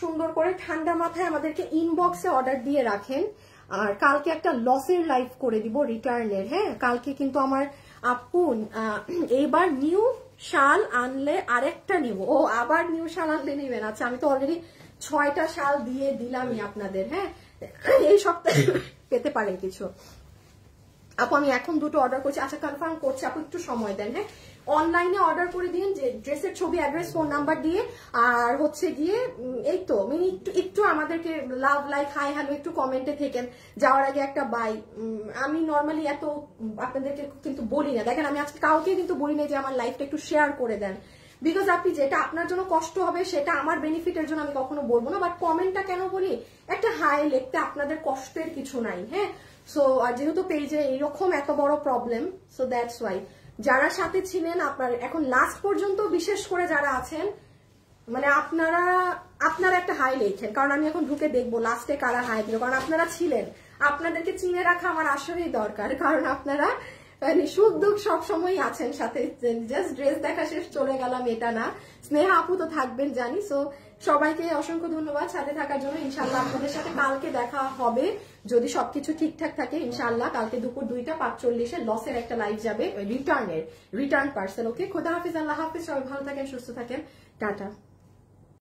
সুন্দর করে ঠান্ডা মাথায় আমাদেরকে ইনবক্সে অর্ডার দিয়ে রাখেন। আর কালকে একটা লসের লাইভ করে দিব রিটার্নের, হ্যাঁ কালকে কিন্তু আমার আপু এইবার নিউ শাল আনলে আরেকটা নিব। ও আবার নিউ শাল আনলে নিবেন? আচ্ছা আমি তো অলরেডি 6টা শাল দিয়ে দিলামই আপনাদের, হ্যাঁ এই সপ্তাহে পেতে পারেন কিছু। আপু আমি এখন 2টো অর্ডার করছি, আচ্ছা কনফার্ম করছি আপু, একটু সময় দেন। হ্যাঁ অনলাইনে অর্ডার করে দিন, যে ড্রেসের ছবি, অ্যাড্রেস, ফোন নাম্বার দিয়ে, আর হচ্ছে গিয়ে এই তো মানে একটু আমাদেরকে লাভ, লাইক, হাই, হ্যালো একটু কমেন্টে থেকেন। যাওয়ার আগে একটা বাই। আমি নর্মালি এত আপনাদেরকে কিন্তু বলি না, দেখেন আমি আজকে কাউকে কিন্তু বলি না যে আমার লাইফটা একটু শেয়ার করে দেন, বিকজ আপনি যেটা আপনার জন্য কষ্ট হবে সেটা আমার বেনিফিটের জন্য আমি কখনো বলবো না। বাট কমেন্টটা কেন বলি, একটা হাই লিখতে আপনাদের কষ্টের কিছু নাই, হ্যাঁ। সো আর যেহেতু পেজে এইরকম এত বড় প্রবলেম, সো দ্যাটস ওয়াই যারা সাথে ছিলেন আপনার এখন লাস্ট পর্যন্ত, বিশেষ করে যারা আছেন, মানে আপনারা একটা হাই লেখেন, কারণ আমি এখন ঢুকে দেখবো লাস্টে কারা হাই দিল, কারণ আপনারা ছিলেন, আপনাদেরকে চিনে রাখা আমার আসলেই দরকার, কারণ আপনারা মানে সুখ দুঃখ সবসময় আছেন সাথে। জাস্ট ড্রেস দেখা শেষ চলে গেলাম এটা না, স্নেহা আপু তো থাকবেন জানি। সো সবাইকে অসংখ্য ধন্যবাদ সাথে থাকার জন্য। ইনশাল্লাহ আপনাদের সাথে কালকে দেখা হবে যদি সবকিছু ঠিকঠাক থাকে। ইনশাল্লাহ কালকে দুপুর 2:45 লসের একটা লাইভ যাবে, রিটার্ন পার্সেল। ওকে, খোদা হাফিজ, আল্লাহ হাফিজ, সবাই ভালো থাকেন, সুস্থ থাকেন, টাটা।